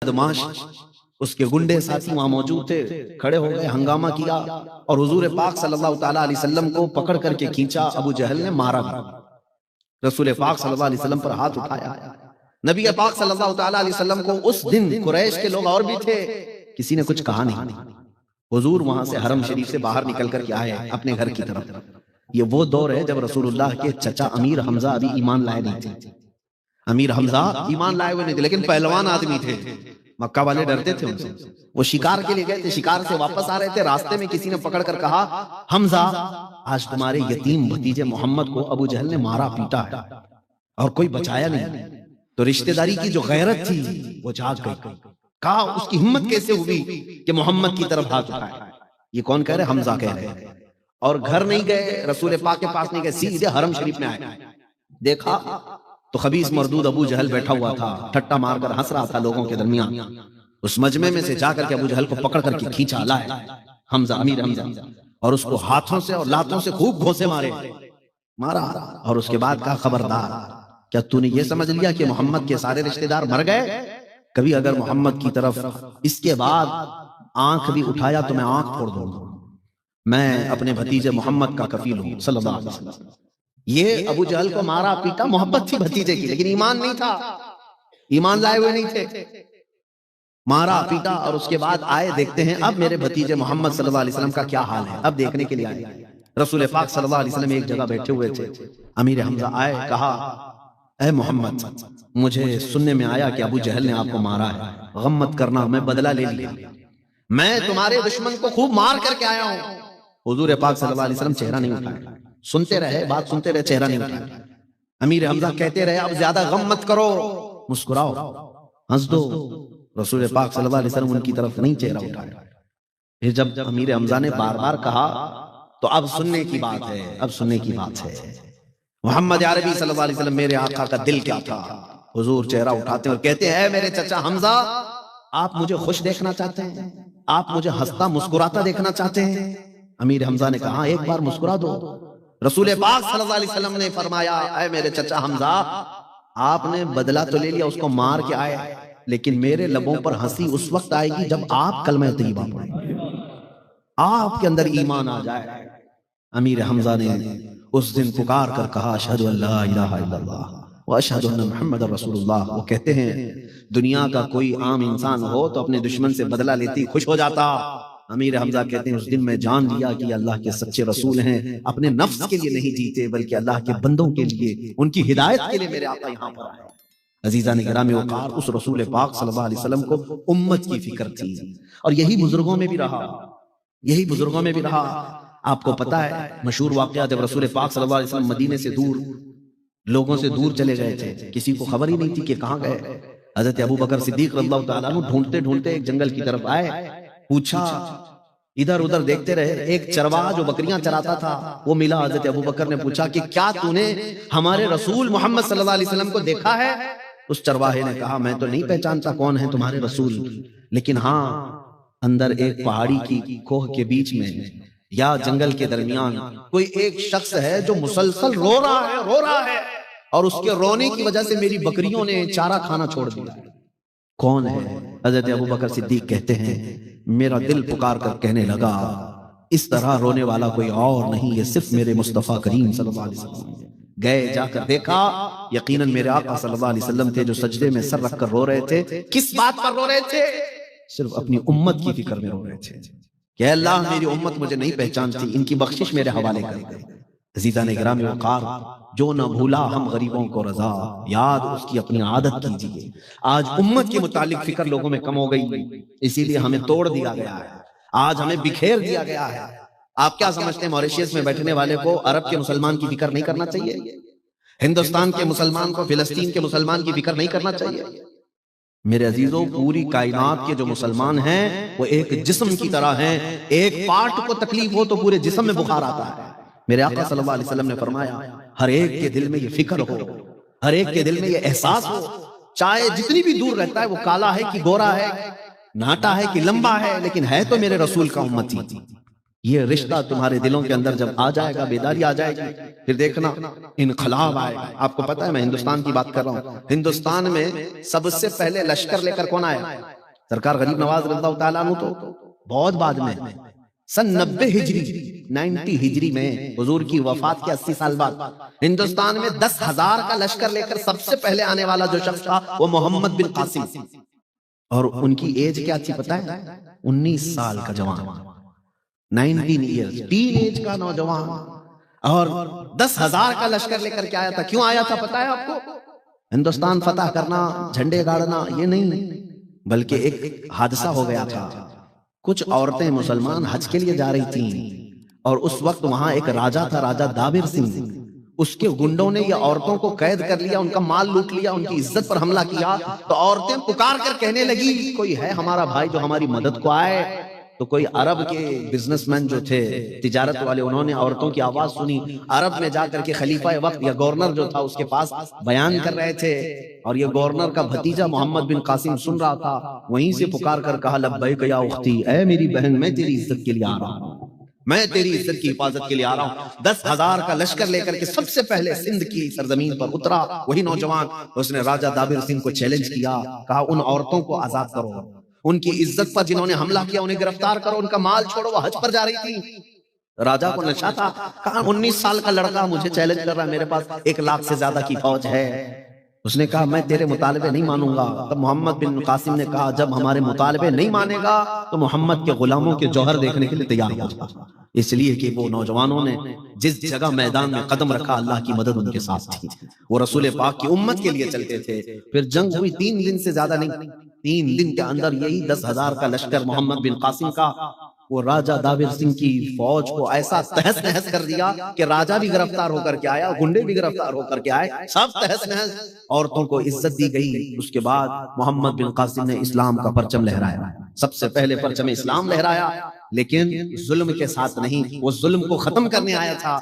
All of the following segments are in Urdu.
بدماش اس کے گنڈے ساتھی وہاں موجود تھے، کھڑے ہو گئے، ہنگامہ کیا اور حضور پاک صلی اللہ تعالیٰ علیہ وسلم کو پکڑ کر کے کھینچا۔ ابو جہل نے مارا بھی، رسول پاک صلی اللہ علیہ وسلم پر ہاتھ اٹھایا۔ نبی پاک صلی اللہ تعالیٰ علیہ وسلم کو اس دن قریش کے لوگ اور بھی تھے، کسی نے کچھ کہا نہیں۔ حضور وہاں سے حرم شریف سے باہر نکل کر کے آئے اپنے گھر کی طرف۔ یہ وہ دور ہے جب رسول اللہ کے چچا امیر حمزہ ابھی ایمان لائے نہیں تھے۔ امیر حمزہ ایمان لائے ہوئے نہیں تھے، لیکن پہلوان آدمی تھے، مکہ والے ڈرتے تھے ان سے۔ وہ شکار کے لیے گئے تھے، شکار سے واپس آ رہے تھے، راستے میں کسی نے پکڑ کر کہا، حمزہ آج تمہارے یتیم بھتیجے محمد کو ابو جہل نے مارا پیٹا ہے اور کوئی بچایا نہیں۔ تو رشتہ داری کی جو غیرت تھی وہ جاگ گئی۔ کہا اس کی ہمت کیسے ہوئی کہ محمد کی طرف ہاتھ اٹھائے؟ یہ کون کہہ رہے؟ حمزہ کہہ رہے۔ اور گھر نہیں گئے، رسول پاک کے پاس نہیں گئے، سیدھے حرم شریف میں آئے۔ دیکھا تو خبیث مردود ابو جہل بیٹھا ہوا تھا، ٹھٹا مار کر ہنس رہا تھا لوگوں کے درمیان۔ اس مجمع میں سے جا کر کے ابو جہل کو پکڑ کر کے کھینچا لائے حمزہ، امیر حمزہ، اور اس کو ہاتھوں سے اور لاتوں سے خوب گھونسے مارا، اور اس کے بعد کہا، خبردار، کیا تو نے یہ سمجھ لیا کہ محمد کے سارے رشتہ دار مر گئے؟ کبھی اگر محمد کی طرف اس کے بعد آنکھ بھی اٹھایا تو میں آنکھ پھوڑ دوں گا۔ میں اپنے بھتیجے محمد کا کفیل ہوں صلی اللہ علیہ وسلم۔ یہ ابو جہل کو مارا پیٹا، محبت تھی بھتیجے کی، لیکن ایمان نہیں تھا، ایمان لائے ہوئے نہیں تھے۔ مارا پیٹا اور اس کے بعد آئے، دیکھتے ہیں اب میرے بھتیجے محمد صلی اللہ علیہ وسلم کا کیا حال ہے، اب دیکھنے کے لیے آئے۔ رسول پاک صلی اللہ علیہ وسلم ایک جگہ بیٹھے ہوئے تھے، امیر حمزہ آئے، کہا، اے محمد، مجھے سننے میں آیا کہ ابو جہل نے آپ کو مارا ہے، غم مت کرنا، میں بدلہ لے لیا، میں تمہارے دشمن کو خوب مار کر کے آیا ہوں۔ حضور پاک صلی اللہ علیہ وسلم چہرہ نہیں اٹھایا، سنتے رہے، بات سنتے رہے، چہرہ نہیں اٹھایا۔ امیر حمزہ کہتے رہے، اب زیادہ غم مت کرو، مسکراؤ، ہنس دو۔ رسول پاک صلی اللہ علیہ وسلم ان کی طرف نہیں چہرہ اٹھایا۔ پھر جب امیر حمزہ نے بار بار کہا تو اب سننے کی بات ہے، اب سننے کی بات ہے۔ محمد عربی صلی اللہ علیہ وسلم، میرے آقا کا دل کیا تھا؟ حضور چہرہ اٹھاتے اور کہتے ہیں، میرے چچا حمزہ، آپ مجھے خوش دیکھنا چاہتے ہیں؟ آپ مجھے ہنستا مسکراتا دیکھنا چاہتے ہیں؟ امیر حمزہ نے کہا، ایک بار مسکرا دو۔ رسول پاک صلی اللہ علیہ وسلم نے فرمایا، اے میرے چچا حمزہ، آپ نے بدلہ تو لے لیا، اس کو مار کے آئے، لیکن میرے لبوں پر ہنسی اس وقت آئے گی جب آپ کلمہ طیبہ پڑھیں گے، آپ کے اندر ایمان آ جائے۔ امیر حمزہ نے اس دن پکار کر کہا، اشہد ان لا الہ الا اللہ واشہد ان محمد رسول اللہ۔ وہ کہتے ہیں دنیا کا کوئی عام انسان ہو تو اپنے دشمن سے بدلہ لیتی خوش ہو جاتا۔ امیر حمزہ کہتے ہیں اس دن میں جان لیا کہ اللہ کے سچے رسول ہیں، اپنے نفس کے لیے نہیں جیتے بلکہ اللہ کے بندوں کے لیے، ان کی ہدایت کے لیے میرے آقا یہاں پر آئے۔ عزیزان گرامی وقار، اس رسول پاک صلی اللہ علیہ وسلم کو امت کی فکر تھی، اور یہی بزرگوں میں بھی رہا، یہی بزرگوں میں بھی رہا۔ آپ کو پتا ہے مشہور واقعہ، جب رسول پاک صلی اللہ علیہ وسلم مدینے سے دور، لوگوں سے دور چلے گئے تھے، کسی کو خبر ہی نہیں تھی کہ کہاں گئے۔ حضرت ابو بکر صدیق رضی اللہ تعالیٰ عنہ ڈھونڈتے ڈھونڈتے ایک جنگل کی طرف آئے، پوچھا، ادھر ادھر دیکھتے رہے، ایک چرواہا جو بکریاں چراتا تھا وہ ملا۔ حضرت ابو بکر نے پوچھا کہ کیا تو نے ہمارے رسول محمد صلی اللہ علیہ وسلم کو دیکھا ہے؟ اس چرواہے نے کہا، میں تو نہیں پہچانتا کون ہے تمہارے رسول، لیکن ہاں اندر ایک پہاڑی کی کوہ کے بیچ میں یا جنگل کے درمیان کوئی ایک شخص ہے جو مسلسل رو رہا ہے، اور اس کے رونے کی وجہ سے میری بکریوں نے چارہ کھانا چھوڑ دیا۔ کون ہے؟ حضرت ابو بکر صدیق کہتے ہیں، میرا دل پکار کر کہنے لگا، اس طرح رونے والا کوئی اور نہیں، یہ صرف میرے مصطفیٰ کریم صلی اللہ علیہ وسلم۔ گئے، جا کر دیکھا، یقیناً میرے آقا صلی اللہ علیہ وسلم تھے جو سجدے میں سر رکھ کر رو رہے تھے۔ کس بات پر رو رہے تھے؟ صرف اپنی امت کی فکر میں رو رہے تھے کہ اللہ میری امت مجھے نہیں پہچانتی، ان کی بخشش میرے حوالے کر دے۔ عزیزان گرامی وقار، جو نہ بھولا ہم غریبوں کو رضا، یاد اس کی اپنی عادت کیجیے۔ آج امت کے متعلق فکر لوگوں میں کم ہو گئی، اسی لیے ہمیں توڑ دیا گیا ہے، آج ہمیں بکھیر دیا گیا ہے۔ آپ کیا سمجھتے ہیں موریشیس میں بیٹھنے والے کو عرب کے مسلمان کی فکر نہیں کرنا چاہیے؟ ہندوستان کے مسلمان کو فلسطین کے مسلمان کی فکر نہیں کرنا چاہیے؟ میرے عزیزوں، پوری کائنات کے جو مسلمان ہیں وہ ایک جسم کی طرح ہیں، ایک پارٹ کو تکلیف ہو تو پورے جسم میں بخار آتا ہے۔ میرے آقا صلی اللہ علیہ وسلم نے فرمایا، ہر ایک کے دل میں یہ فکر ہو، ہر ایک کے دل میں یہ احساس ہو، چاہے جتنی بھی دور رہتا ہے، وہ کالا ہے کہ گورا ہے، ناٹا ہے کہ لمبا ہے، لیکن ہے تو میرے رسول کا امتی۔ یہ رشتہ تمہارے دلوں کے اندر جب آ جائے گا، بیداری آ جائے گی، پھر دیکھنا انقلاب آئے گا۔ آپ کو پتا ہے میں ہندوستان کی بات کر رہا ہوں، ہندوستان میں سب سے پہلے لشکر لے کر کون آیا؟ سرکار غریب نواز رضی اللہ تعالیٰ عنہ تو بہت بعد میں، سن 90 ہجری 90 ہجری میں حضور کی وفات کے 80 سال بعد ہندوستان میں 10,000 کا لشکر لے کر سب سے پہلے آنے والا جو شخص تھا وہ محمد بن قاسم، اور ان کی ایج کیا تھی پتہ ہے؟ 19 سال کا جوان، 19 ایئرز، ٹین ایج کا نوجوان، اور 10,000 کا لشکر لے کر کے آیا تھا۔ کیوں آیا تھا پتہ ہے آپ کو؟ ہندوستان فتح کرنا، جھنڈے گاڑنا یہ نہیں، بلکہ ایک حادثہ ہو گیا تھا۔ کچھ عورتیں مسلمان حج کے لیے جا رہی تھیں، اور اس وقت وہاں ایک راجہ تھا، راجہ دابر سنگھ، اس کے گنڈوں نے یہ عورتوں کو قید کر لیا، ان کا مال لوٹ لیا، ان کی عزت پر حملہ کیا۔ تو عورتیں پکار کر کہنے لگی کوئی ہے ہمارا بھائی جو ہماری مدد کو آئے۔ تو کوئی عرب کے بزنس مین جو تھے، تجارت والے، انہوں نے عورتوں کی آواز سنی، عرب میں جا کر کے خلیفہ وقت یا گورنر جو تھا اس کے پاس بیان کر رہے تھے، اور یہ گورنر کا بھتیجا محمد بن قاسم سن رہا تھا۔ وہیں سے پکار کر کہا لبیک یا اختی، اے میری بہن میں تیری عزت کے لیے آ رہا ہوں، میں تیری عزت کی حفاظت کے لیے آ رہا ہوں۔ 10,000 کا لشکر لے کر کے سب سے پہلے سندھ کی سرزمین پر اترا وہی نوجوان۔ اس نے راجہ دابر سنگھ کو چیلنج کیا، کہا ان عورتوں کو آزاد کرو، ان کی عزت پر جنہوں نے حملہ کیا انہیں گرفتار کرو، ان کا مال چھوڑو، وہ حج پر جا رہی تھی۔ راجہ کو نشہ تھا، کہا 19 سال کا لڑکا مجھے چیلنج کر رہا ہے، میرے پاس 1 لاکھ سے زیادہ کی فوج ہے۔ اس نے کہا میں تیرے مطالبے نہیں مانوں گا۔ تب محمد بن قاسم نے کہا جب ہمارے مطالبے نہیں مانے گا تو محمد کے غلاموں کے جوہر دیکھنے کے لیے تیار ہو جا، اس لیے کہ وہ نوجوانوں نے جس جگہ میدان میں قدم رکھا اللہ کی مدد ان کے ساتھ تھی، وہ رسول پاک کی امت کے لیے چلتے تھے۔ پھر جنگ ہوئی 3 دن سے زیادہ نہیں، 3 دن کے اندر یہی 10,000 کا لشکر محمد بن قاسم کا وہ راجہ دابر سنگھ کی فوج کو ایسا تہس نہس کر دیا کہ راجہ بھی گرفتار ہو کر کے آیا، گنڈے بھی گرفتار ہو کر کے آئے، سب تہس نہس۔ عورتوں کو عزت دی گئی۔ اس کے بعد محمد بن قاسم نے اسلام کا پرچم لہرایا، سب سے پہلے پرچم اسلام لہرایا، لیکن ظلم کے ساتھ نہیں، وہ ظلم کو ختم کرنے آیا تھا۔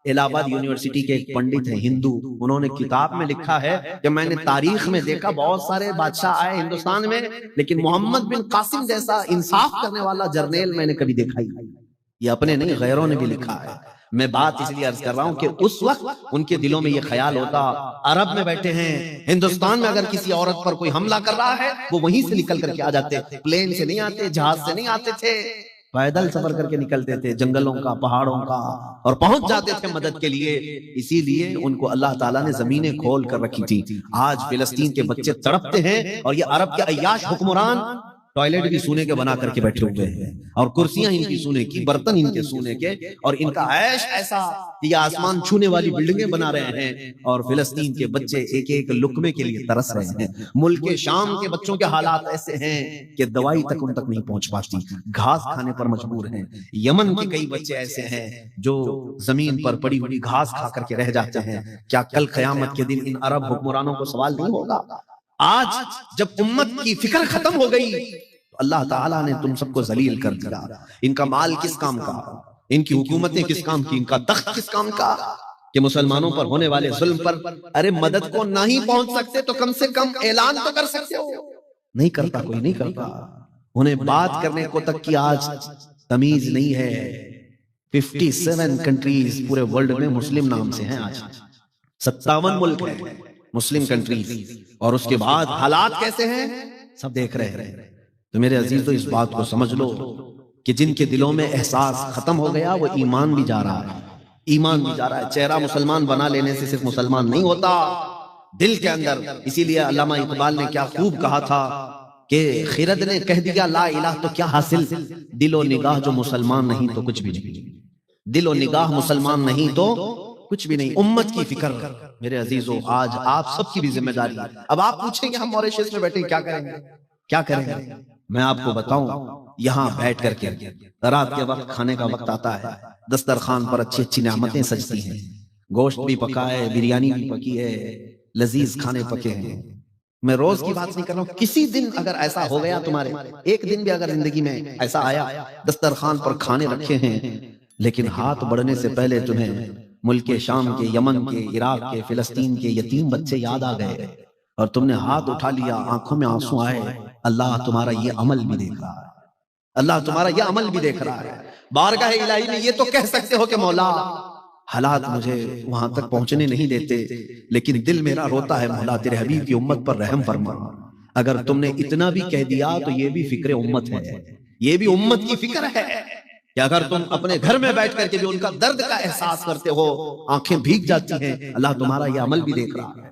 الہ آباد یونیورسٹی کے ایک پنڈت ہیں ہندو، انہوں نے کتاب میں لکھا ہے کہ میں نے تاریخ میں دیکھا بہت سارے بادشاہ آئے ہندوستان میں، لیکن محمد بن قاسم جیسا انصاف کرنے والا جرنیل میں نے کبھی دیکھا ہی نہیں۔ یہ اپنے نہیں غیروں نے بھی لکھا ہے۔ میں بات اس لیے عرض کر رہا ہوں کہ اس وقت ان کے دلوں میں یہ خیال ہوتا عرب میں بیٹھے ہیں، ہندوستان میں اگر کسی عورت پر کوئی حملہ کر رہا ہے وہ وہیں سے نکل کر کے آ جاتے، پلین سے نہیں آتے، جہاز سے نہیں آتے تھے، پیدل سفر کر کے نکلتے تھے، جنگلوں کا، پہاڑوں کا، اور پہنچ جاتے تھے مدد کے لیے۔ اسی لیے ان کو اللہ تعالیٰ نے زمینیں کھول کر رکھی تھی۔ آج فلسطین کے بچے تڑپتے ہیں، اور یہ عرب کے عیاش حکمران ٹوائلٹ بھی سونے کے بنا کر کے بیٹھے ہوئے ہیں، اور کرسیاں ان کی سونے کی، برتن ان کے سونے کے، اور ان کا عیش ایسا کہ یہ آسمان چھونے والی بلڈنگیں بنا رہے ہیں، اور فلسطین کے بچے ایک ایک لقمے کے لیے ترس رہے ہیں۔ ملک شام کے بچوں کے حالات ایسے ہیں کہ دوائی تک ان تک نہیں پہنچ پاتی، گھاس کھانے پر مجبور ہیں۔ یمن کے کئی بچے ایسے ہیں جو زمین پر پڑی ہوئی گھاس کھا کر کے رہ جاتے ہیں۔ کیا کل قیامت کے دن ان عرب حکمرانوں کو سوال نہیں ہوگا؟ آج جب امت کی فکر ختم ہو گئی تو اللہ تعالیٰ نے تم سب کو ذلیل کر دیا۔ ان کا مال کس کام کا، ان کی حکومتیں کس کام کی، ان کا تخت کس کام کا، کہ مسلمانوں پر ہونے والے ظلم پر ارے مدد کو نہ ہی پہنچ سکتے تو کم سے کم اعلان تو کر سکتے ہو، نہیں کرتا، کوئی نہیں کرتا۔ انہیں بات کرنے کو تک کی آج تمیز نہیں ہے۔ 57 کنٹریز پورے ورلڈ میں مسلم نام سے ہیں، آج 57 ملک ہیں مسلم کنٹریز، اور اس کے بعد حالات کیسے ہیں سب دیکھ رہے ہیں۔ تو میرے عزیزو اس بات کو سمجھ لو کہ جن کے دلوں میں احساس ختم ہو گیا وہ ایمان بھی جا رہا ہے، ایمان بھی جا رہا ہے۔ چہرہ مسلمان بنا لینے سے صرف مسلمان نہیں ہوتا، دل کے اندر۔ اسی لیے علامہ اقبال نے کیا خوب کہا تھا کہ خرد نے کہہ دیا لا الہ تو کیا حاصل، دل و نگاہ جو مسلمان نہیں تو کچھ بھی نہیں، دل و نگاہ مسلمان نہیں تو کچھ بھی نہیں۔ امت کی فکر میرے عزیزو آج آپ سب کی بھی ذمہ داری ہے۔ اب آپ پوچھیں گے ہم موریشس میں بیٹھے کیا کریں گے، کیا کریں گے؟ میں آپ کو بتاؤں، یہاں بیٹھ کر کے رات کے وقت کھانے کا وقت آتا ہے، دسترخوان پر اچھی اچھی نعمتیں سجتی ہیں، گوشت بھی پکا ہے، بریانی بھی پکی ہے، لذیذ کھانے پکے ہیں۔ میں روز کی بات نہیں کر رہا ہوں، کسی دن اگر ایسا ہو گیا تمہارے، ایک دن بھی اگر زندگی میں ایسا آیا دسترخوان پر کھانے رکھے ہیں، لیکن ہاتھ بڑھنے سے پہلے تمہیں ملک شام کے، یمن کے، عراق کے، فلسطین کے یتیم بچے یاد آ گئے اور تم نے ہاتھ اٹھا لیا، آنکھوں میں آنسو آئے، اللہ تمہارا یہ عمل بھی دیکھ رہا ہے، اللہ تمہارا یہ عمل بھی دیکھ رہا ہے۔ بارگاہ الہی میں یہ تو کہہ سکتے ہو کہ مولا حالات مجھے وہاں تک پہنچنے نہیں دیتے، لیکن دل میرا روتا ہے مولا تیرے حبیب کی امت پر رحم فرما۔ اگر تم نے اتنا بھی کہہ دیا تو یہ بھی فکر امت ہے، یہ بھی امت کی فکر ہے کہ اگر تم اپنے گھر میں بیٹھ کر کے بھی ان کا درد کا احساس کرتے ہو، آنکھیں بھیگ جاتی ہیں، اللہ تمہارا یہ عمل بھی دیکھ رہا ہے۔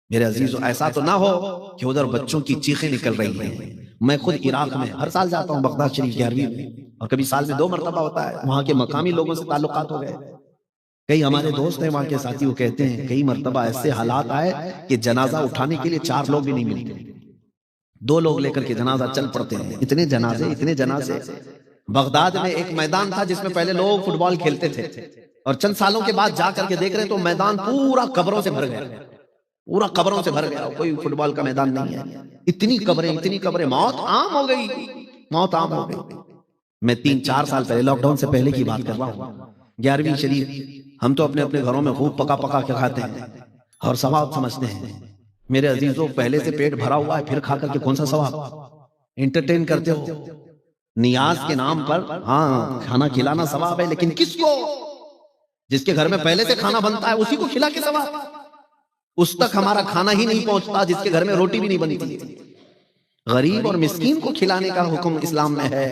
میرے عزیزو، ایسا تو نہ ہو کہ ادھر بچوں کی چیخیں نکل رہی ہیں۔ میں خود عراق میں ہر سال جاتا ہوں، بغداد شریف 11ویں میں، اور کبھی سال میں 2 مرتبہ ہوتا ہے۔ وہاں کے مقامی لوگوں سے تعلقات ہو گئے، کئی ہمارے دوست ہیں وہاں کے ساتھی، وہ کہتے ہیں کئی مرتبہ ایسے حالات آئے کہ جنازہ اٹھانے کے لیے 4 لوگ بھی نہیں ملتے، 2 لوگ لے کر کے جنازہ چل پڑتے ہیں۔ اتنے جنازے۔ بغداد میں ایک میدان تھا جس میں پہلے لوگ فٹ بال کھیلتے تھے، اور چند سالوں کے بعد جا کر کے دیکھ رہے تو میدان پورا قبروں سے بھر گیا، کوئی فٹ بال کا میدان نہیں ہے۔ اتنی قبریں، موت عام ہو گئی۔ میں 3-4 سال پہلے، لاک ڈاؤن سے پہلے کی بات کر رہا ہوں، 11ویں شریف ہم تو اپنے گھروں میں خوب پکا کے کھاتے ہیں اور ثواب سمجھتے ہیں۔ میرے عزیزوں، پہلے سے پیٹ بھرا ہوا ہے، پھر کھا کر کے کون سا ثواب؟ انٹرٹین کرتے ہو نیاز کے نام پر، ہاں کھانا کھلانا ثواب ہے، لیکن کس کو؟ جس کے گھر میں پہلے سے کھانا بنتا ہے اسی کو کھلا کے ثواب۔ اس تک ہمارا کھانا ہی نہیں پہنچتا جس کے گھر میں روٹی بھی نہیں بنتی۔ غریب اور مسکین کو کھلانے کا حکم اسلام میں ہے،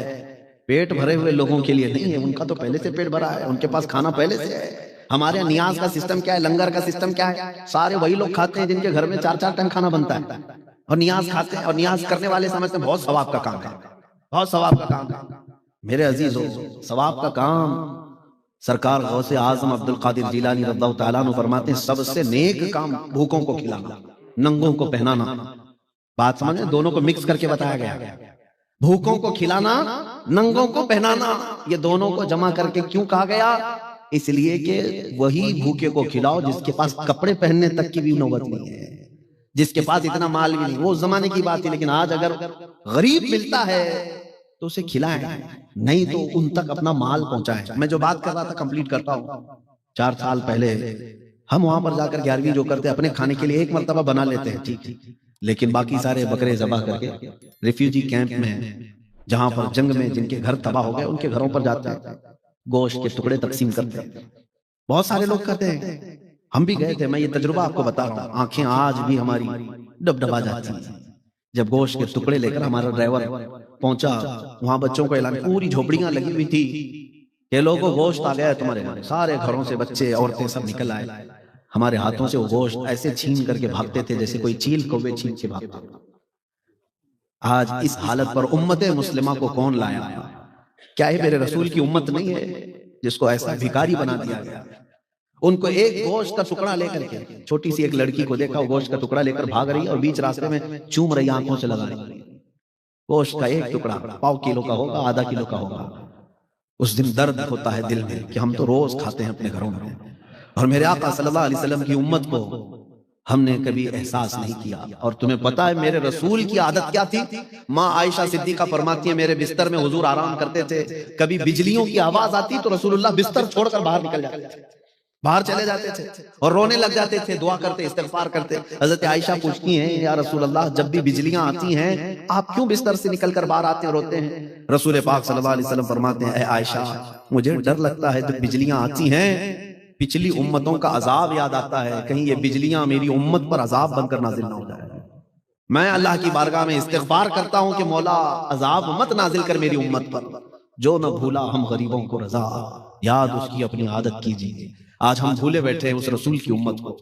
پیٹ بھرے ہوئے لوگوں کے لیے نہیں ہے۔ ان کا تو پہلے سے پیٹ بھرا ہے، ان کے پاس کھانا پہلے سے ہے۔ ہمارے نیاز کا سسٹم کیا ہے، لنگر کا سسٹم کیا ہے؟ سارے وہی لوگ کھاتے ہیں جن کے گھر میں 4 ٹائم کھانا بنتا ہے، اور نیاز کھاتے ہیں، اور نیاز کرنے والے سمجھتے ہیں بہت ثواب کا کام ہے، بہت ثواب کا کام ہے۔ میرے عزیزو، ثواب کا کام سرکار غوث اعظم عبد القادر جیلانی رضی اللہ تعالیٰ عنہ فرماتے ہیں سب سے نیک کام بھوکوں کو کھلانا، ننگوں کو پہنانا۔ بات سمجھیں، دونوں کو مکس کر کے بتایا گیا، بھوکوں کو کھلانا، ننگوں کو پہنانا۔ یہ دونوں کو جمع کر کے کیوں کہا گیا؟ اس لیے کہ وہی بھوکے کو کھلاؤ جس کے پاس کپڑے پہننے تک کی بھی نوبت نہیں ہے، جس کے پاس اتنا مال بھی نہیں۔ وہ زمانے کی بات ہے، لیکن آج اگر غریب ملتا ہے تو اسے کھلائیں، نہیں تو ان تک اپنا مال پہنچائیں۔ میں جو بات کر رہا تھا کمپلیٹ کرتا ہوں۔ 4 سال پہلے ہم وہاں پر جا کر 11ویں جو کرتے اپنے کھانے کے لیے 1 مرتبہ بنا لیتے ہیں، ٹھیک، لیکن باقی سارے بکرے ذبح کر کے ریفیوجی کیمپ میں، جہاں پر جنگ میں جن کے گھر تباہ ہو گئے ان کے گھروں پر جاتے ہیں، گوشت کے ٹکڑے تقسیم کرتے ہیں۔ بہت سارے لوگ کرتے ہیں، ہم بھی گئے تھے۔ میں یہ تجربہ آپ کو بتا رہا ہوں، آنکھیں آج بھی ہماری ڈبڈبا جاتی ہیں جب گوشت کے ٹکڑے لے کر ہمارا ڈرائیور پہنچا۔ وہاں بچوں کو اعلان، پوری جھوپڑیاں لگی ہوئی تھی کہ لوگوں گوشت آ گیا ہے تمہارے گھر۔ سارے گھروں سے بچے عورتیں سب نکل آئے، ہمارے ہاتھوں سے وہ گوشت ایسے چھین کر کے بھاگتے تھے جیسے کوئی چیل کوے چھین کے بھاگتا۔ آج اس حالت پر امت مسلمہ کو کون لایا؟ کیا یہ میرے رسول کی امت نہیں ہے جس کو ایسا بھکاری بنا دیا گیا؟ ان کو ایک گوشت کا ٹکڑا لے کر کے، چھوٹی سی ایک لڑکی کو دیکھا، وہ گوشت کا ٹکڑا لے کر بھاگ رہی اور بیچ راستے میں چوم رہی، آنکھوں سے لگا رہی۔ گوشت کا ایک ٹکڑا 1.5 کلو کا ہوگا، آدھا کلو کا ہوگا۔ اس دن درد ہوتا ہے دل میں کہ ہم تو روز کھاتے ہیں اپنے گھروں میں، اور میرے آقا صلی اللہ علیہ وسلم کی امت کو ہم نے کبھی احساس نہیں کیا۔ اور تمہیں پتا ہے میرے رسول کی عادت کیا تھی؟ ماں عائشہ صدیقہ فرماتی ہیں میرے بستر میں حضور آرام کرتے تھے، کبھی بجلیوں کی آواز آتی تو رسول اللہ بستر چھوڑ کر باہر نکل جاتے تھے، باہر چلے جاتے تھے اور رونے لگ جاتے تھے، دعا کرتے، استغفار کرتے۔ حضرت عائشہ پوچھتی ہیں یا رسول اللہ جب بھی بجلیاں آتی ہیں آپ کیوں بستر سے نکل کر باہر آتے ہیں، روتے ہیں؟ رسول پاک صلی اللہ علیہ وسلم فرماتے ہیں اے عائشہ مجھے ڈر لگتا ہے جب بجلیاں آتی ہیں پچھلی امتوں کا عذاب یاد آتا ہے، کہیں یہ بجلیاں میری امت پر عذاب بن کر نازل نہ ہو جائے۔ میں اللہ کی بارگاہ میں استغفار کرتا ہوں کہ مولا عذاب مت نازل کر میری امت پر، جو نہ بھولا ہم غریبوں کو رضا، یاد اس کی اپنی عادت کیجیے۔ آج ہم بھولے بیٹھے ہیں اس رسول کی امت کو۔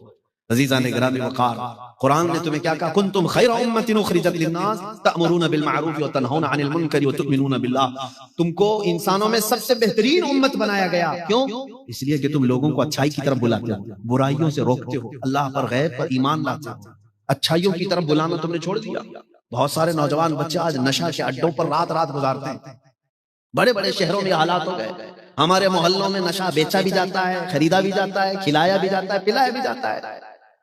عزیزان گرامی وقار، قرآن نے تمہیں کیا کہا؟ کنتم خیر امت اخرجت للناس تأمرون بالمعروف وتنہون عن المنکر وتؤمنون باللہ۔ تم کو انسانوں میں سب سے بہترین امت بنایا گیا، کیوں؟ اس لیے کہ تم لوگوں کو اچھائی کی طرف بلاتے ہو، برائیوں سے روکتے ہو، اللہ پر غیب پر ایمان لاتے ہو، اچھائیوں کی طرف بلانا تم نے چھوڑ دیا۔ بہت سارے نوجوان بچے آج نشہ کے اڈوں پر رات رات گزارتے ہیں، بڑے بڑے شہروں میں حالات ہو گئے۔ ہمارے محلوں میں نشہ بیچا بھی جاتا ہے، خریدا بھی جاتا ہے، کھلایا بھی جاتا ہے، پلایا بھی جاتا ہے،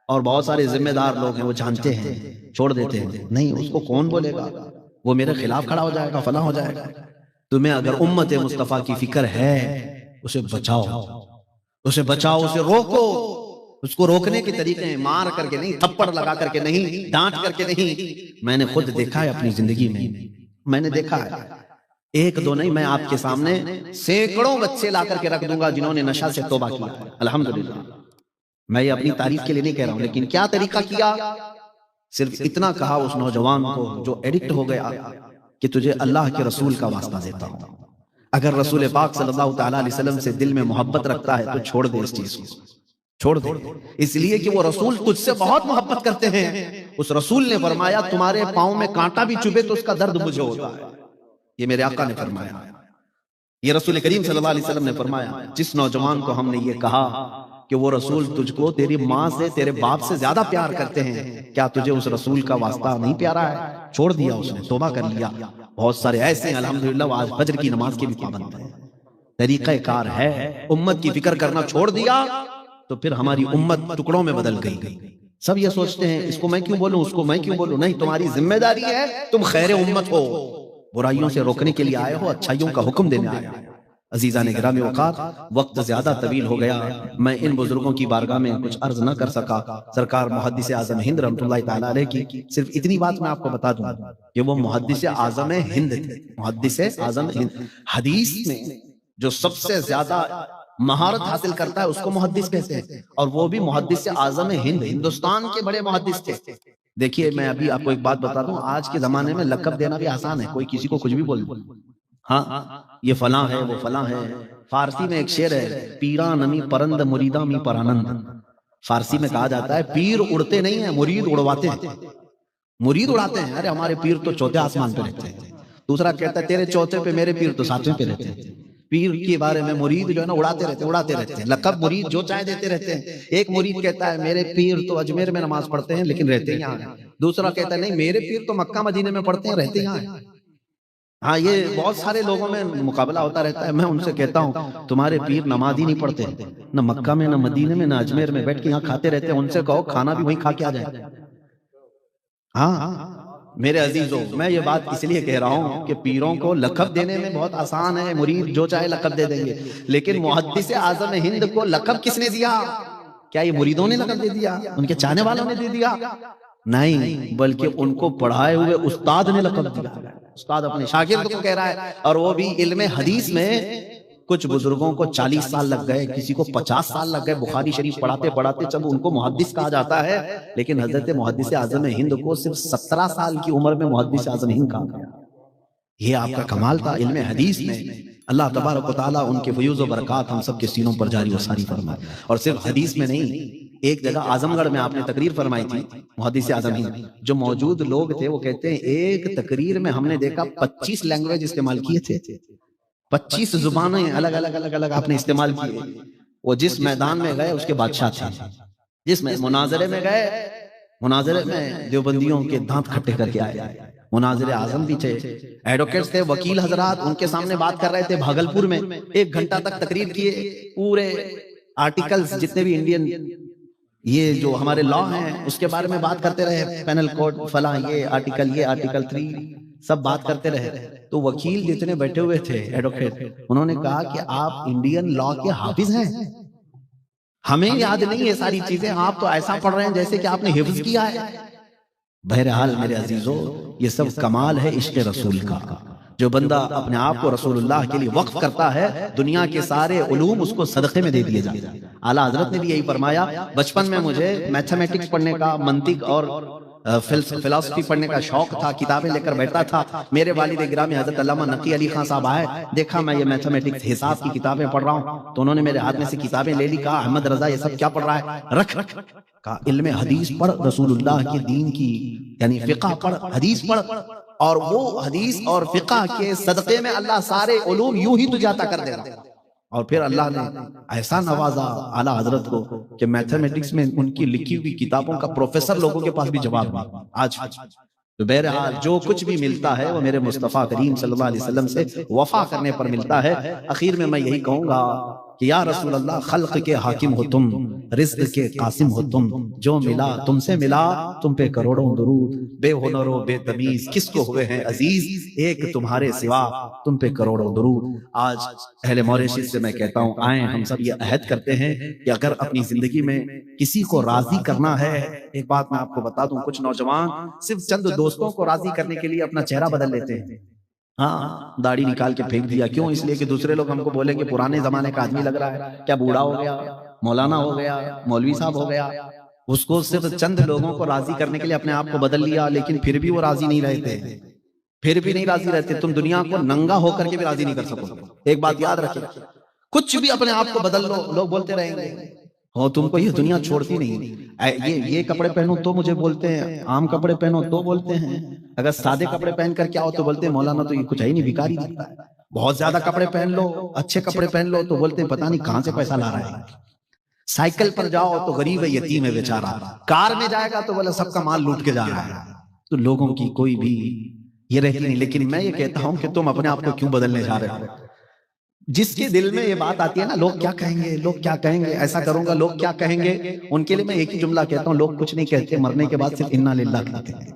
اور بہت سارے ذمہ دار لوگ ہیں وہ جانتے ہیں، چھوڑ دیتے ہیں، نہیں اس کو کون بولے گا، وہ میرے خلاف کھڑا ہو جائے گا، فلاں ہو جائے گا۔ تمہیں اگر امت مصطفیٰ کی فکر ہے اسے بچاؤ، اسے بچاؤ، اسے روکو۔ اس کو روکنے کے طریقے ہیں مار کر کے نہیں، تھپڑ لگا کر کے نہیں، ڈانٹ کر کے نہیں۔ میں نے خود دیکھا ہے اپنی زندگی میں نے دیکھا ہے، 1-2 نہیں، میں آپ کے سامنے سینکڑوں بچے لا کر کے رکھ دوں گا جنہوں نے نشہ سے توبہ کیا۔ الحمدللہ، میں یہ اپنی تعریف کے لیے نہیں کہہ رہا ہوں، لیکن کیا طریقہ کیا؟ صرف اتنا کہا اس نوجوان کو جو ایڈکٹ ہو گیا کہ تجھے اللہ کے رسول کا واسطہ دیتا ہوں، اگر رسول پاک صلی اللہ تعالیٰ علیہ وسلم سے دل میں محبت رکھتا ہے تو چھوڑ دے اس چیز کو، چھوڑ دے، اس لیے کہ وہ رسول تجھ سے بہت محبت کرتے ہیں۔ اس رسول نے فرمایا تمہارے پاؤں میں کانٹا بھی چبھے تو اس کا درد مجھے ہوتا ہے، یہ میرے آقا نے فرمایا، یہ رسول کریم صلی اللہ علیہ وسلم نے فرمایا۔ جس نوجوان کو ہم نے یہ کہا کہ وہ رسول تجھ کو تیری ماں سے تیرے باپ سے زیادہ پیار کرتے ہیں، کیا تجھے اس رسول کا واسطہ نہیں پیارا ہے؟ چھوڑ دیا اس نے، توبہ کر لیا۔ بہت سارے ایسے ہیں الحمدللہ وہ آج فجر کی نماز کے بھی پابند ہیں، طریقہ کار ہے، امت کی فکر کرنا چھوڑ دیا تو پھر ہماری امت ٹکڑوں میں بدل گئی۔ سب یہ سوچتے ہیں اس کو میں کیوں بولوں، اس کو میں کیوں بولوں، نہیں، تمہاری ذمہ داری ہے، تم خیر امت ہو، برائیوں سے روکنے کے لیے آئے ہو، اچھائیوں کا حکم دینے آئے ہو۔ عزیزان گرامی اوقات، وقت زیادہ طویل ہو گیا، میں ان بزرگوں کی بارگاہ میں کچھ عرض نہ کر سکا۔ سرکار محدث اعظم ہند رحمۃ اللہ تعالیٰ علیہ کی صرف اتنی بات میں آپ کو بتا دوں کہ وہ محدث اعظم ہند تھے، محدث اعظم ہند۔ حدیث میں جو سب سے زیادہ مہارت حاصل کرتا ہے اس کو محدث کہتے ہیں، اور وہ بھی محدث اعظم ہند، ہندوستان کے بڑے محدث تھے۔ دیکھیے میں ابھی آپ کو ایک بات بتا دوں، آج کے زمانے میں لقب دینا بھی آسان ہے، کوئی کسی کو کچھ بھی بول دے، ہاں یہ فلاں ہے وہ فلاں ہے۔ فارسی میں ایک شعر ہے، پیرا نمی پرند مریدہ می پرانند۔ فارسی میں کہا جاتا ہے پیر اڑتے نہیں ہیں، مرید اڑواتے ہیں، مرید اڑاتے ہیں، ارے ہمارے پیر تو چوتھے آسمان پہ رہتے ہیں۔ دوسرا کہتا ہے تیرے چوتھے پہ میرے پیر تو ساتویں پہ رہتے ہیں۔ پیر کے بارے میں مرید جو ہے نا اڑاتے رہتے ہیں، لقب مرید جو چاہے دیتے رہتے ہیں۔ ایک مرید کہتا ہے میرے پیر تو اجمیر میں نماز پڑھتے ہیں لیکن رہتے یہاں ہیں، دوسرا کہتا ہے نہیں میرے پیر تو مکہ مدینے میں پڑھتے ہیں رہتے یہاں ہیں۔ ہاں یہ بہت سارے لوگوں میں مقابلہ ہوتا رہتا ہے۔ میں ان سے کہتا ہوں تمہارے پیر نماز ہی نہیں پڑھتے، نہ مکہ میں نہ مدینے میں نہ اجمیر میں، بیٹھ کے یہاں کھاتے رہتے ہیں، ان سے کہو کھانا بھی وہیں کھا کے آ جائے۔ ہاں میرے عزیزوں، میں یہ بات اس لیے کہہ رہا ہوں کہ پیروں کو لقب دینے میں بہت آسان ہے، مرید جو چاہے لقب دے دیں گے، لیکن محدث اعظم ہند کو لقب کس نے دیا؟ کیا یہ مریدوں نے لقب دے دیا؟ ان کے چاہنے والوں نے دے دیا؟ نہیں، بلکہ ان کو پڑھائے ہوئے استاد نے لقب دیا۔ استاد اپنے شاگرد کو کہہ رہا ہے، اور وہ بھی علم حدیث میں کچھ بزرگوں کو 40 سال لگ گئے، کسی کو 50 سال لگ گئے بخاری شریف پڑھاتے پڑھاتے، جب ان کو محدث کہا جاتا ہے۔ لیکن حضرت محدث اعظم ہند کو صرف 17 سال کی عمر میں محدث اعظم ہند کہا گیا۔ یہ آپ کا کمال تھا علم حدیث میں۔ اللہ تبارک و تعالیٰ ان کے فیوز و برکات ہم سب کے سینوں پر جاری و ساری فرمائے۔ اور صرف حدیث میں نہیں، ایک جگہ اعظم گڑھ میں آپ نے تقریر فرمائی تھی محدث اعظم ہند، جو موجود لوگ تھے وہ کہتے ہیں ایک تقریر میں ہم نے دیکھا 25 لینگویج استعمال کیے تھے، 25 زبانیں الگ الگ آپ نے استعمال کیے۔ وہ جس میدان میں گئے اس کے بادشاہ تھے، جس میں مناظرے میں گئے، مناظرے میں دیوبندیوں کے دانت کھٹے کر کے آئے، مناظر اعظم بھی تھے، ایڈوکیٹس تھے، وکیل حضرات ان کے سامنے بات کر رہے تھے بھاگلپور میں، 1 گھنٹہ تک تقریر کیے، پورے آرٹیکلز جتنے بھی انڈین یہ جو ہمارے لا ہیں اس کے بارے میں بات کرتے رہے، پینل کوڈ فلاں، یہ آرٹیکل 3 سب بات کرتے رہے۔ تو وکیل جتنے بیٹھے ہوئے تھے ایڈوکیٹ، انہوں نے کہا کہ آپ انڈین لا کے حافظ ہیں، ہمیں یاد نہیں یہ ساری چیزیں، آپ تو ایسا پڑھ رہے ہیں جیسے کہ آپ نے حفظ کیا ہے۔ بہرحال میرے عزیزوں، یہ سب کمال ہے عشق رسول کا۔ جو بندہ اپنے آپ کو رسول اللہ کے لیے وقف کرتا ہے، دنیا کے سارے علوم اس کو صدقے میں دے دیے جاتے ہیں۔ اعلیٰ حضرت نے بھی یہی فرمایا، بچپن میں مجھے میتھمیٹکس پڑھنے کا، منطق اور فلسفی پڑھنے کا شوق تھا، کتابیں لے کر بیٹھتا تھا۔ میرے والد گرامی حضرت علامہ نقی علی خان صاحب آئے، دیکھا میں یہ میتھمیٹکس حساب کی کتابیں پڑھ رہا ہوں، تو انہوں نے میرے ہاتھ میں سے کتابیں لے لی، کہا احمد رضا یہ سب کیا پڑھ رہا ہے، رکھ۔ کہا علم حدیث پڑھ، رسول اللہ کے دین کی یعنی فقہ پڑھ، حدیث پڑھ، اور وہ حدیث اور فقہ کے صدقے میں اللہ سارے علوم یوں ہی تجھے عطا کر دے گا۔ اور پھر اللہ نے ایسا نوازا اعلیٰ حضرت کو کہ میتھمیٹکس میں ان کی لکھی ہوئی کتابوں کا پروفیسر لوگوں کے پاس بھی جواب نہیں آج۔ تو بہرحال جو کچھ بھی ملتا ہے وہ میرے مصطفیٰ کریم صلی اللہ علیہ وسلم سے وفا کرنے پر ملتا ہے۔ اخیر میں یہی کہوں گا کہ یا رسول اللہ، خلق کے حاکم ہو تم، رزق کے قاسم ہو تم، جو ملا تم سے ملا، تم پہ کروڑوں درود، بے ہنر و بے تمیز کس کو ہوئے ہیں عزیز، ایک تمہارے سوا، تم پہ کروڑوں درود۔ آج اہل موریشیس سے میں کہتا ہوں، آئیں ہم سب یہ عہد کرتے ہیں کہ اگر اپنی زندگی میں کسی کو راضی کرنا ہے، ایک بات میں آپ کو بتا دوں، کچھ نوجوان صرف چند دوستوں کو راضی کرنے کے لیے اپنا چہرہ بدل لیتے ہیں، ہاں داڑھی نکال کے پھینک دیا، کیوں؟ اس لیے کہ دوسرے لوگ ہم کو بولیں کہ پرانے زمانے کا آدمی لگ رہا ہے، کیا بوڑھا ہو گیا، مولانا ہو گیا، مولوی صاحب ہو گیا، اس کو صرف چند لوگوں کو راضی کرنے کے لیے اپنے آپ کو بدل لیا، لیکن پھر بھی وہ راضی نہیں رہتے، پھر بھی نہیں راضی رہتے۔ تم دنیا کو ننگا ہو کر کے بھی راضی نہیں کر سکو۔ ایک بات یاد رکھیں، کچھ بھی اپنے آپ کو بدل لو، لوگ بولتے رہیں گے ہو تم کو یہ دنیا چھوڑتی نہیں، یہ کپڑے پہنو تو مجھے بولتے ہیں، عام کپڑے پہنو تو بولتے ہیں، اگر سادے کپڑے پہن کر کے آؤ تو بولتے ہیں مولانا تو یہ کچھ ہے ہی نہیں، بھکاری دکھتا ہے، بہت زیادہ کپڑے پہن لو، اچھے کپڑے پہن لو تو بولتے ہیں پتہ نہیں کہاں سے پیسہ لا رہا ہے، سائیکل پر جاؤ تو غریب ہے، یتیم ہے بیچارہ، کار میں جائے گا تو بولا سب کا مال لوٹ کے جا رہا ہے۔ تو لوگوں کی کوئی بھی یہ رہتی نہیں، لیکن میں یہ کہتا ہوں کہ تم اپنے آپ کو کیوں بدلنے جا رہے ہو؟ جس کے دل میں یہ بات آتی ہے نا لوگ کیا کہیں گے، لوگ کیا کہیں گے، ایسا کروں گا لوگ کیا کہیں گے، ان کے لیے میں ایک ہی جملہ کہتا ہوں، لوگ کچھ نہیں کہتے، مرنے کے بعد صرف انا للہ کہتے ہیں،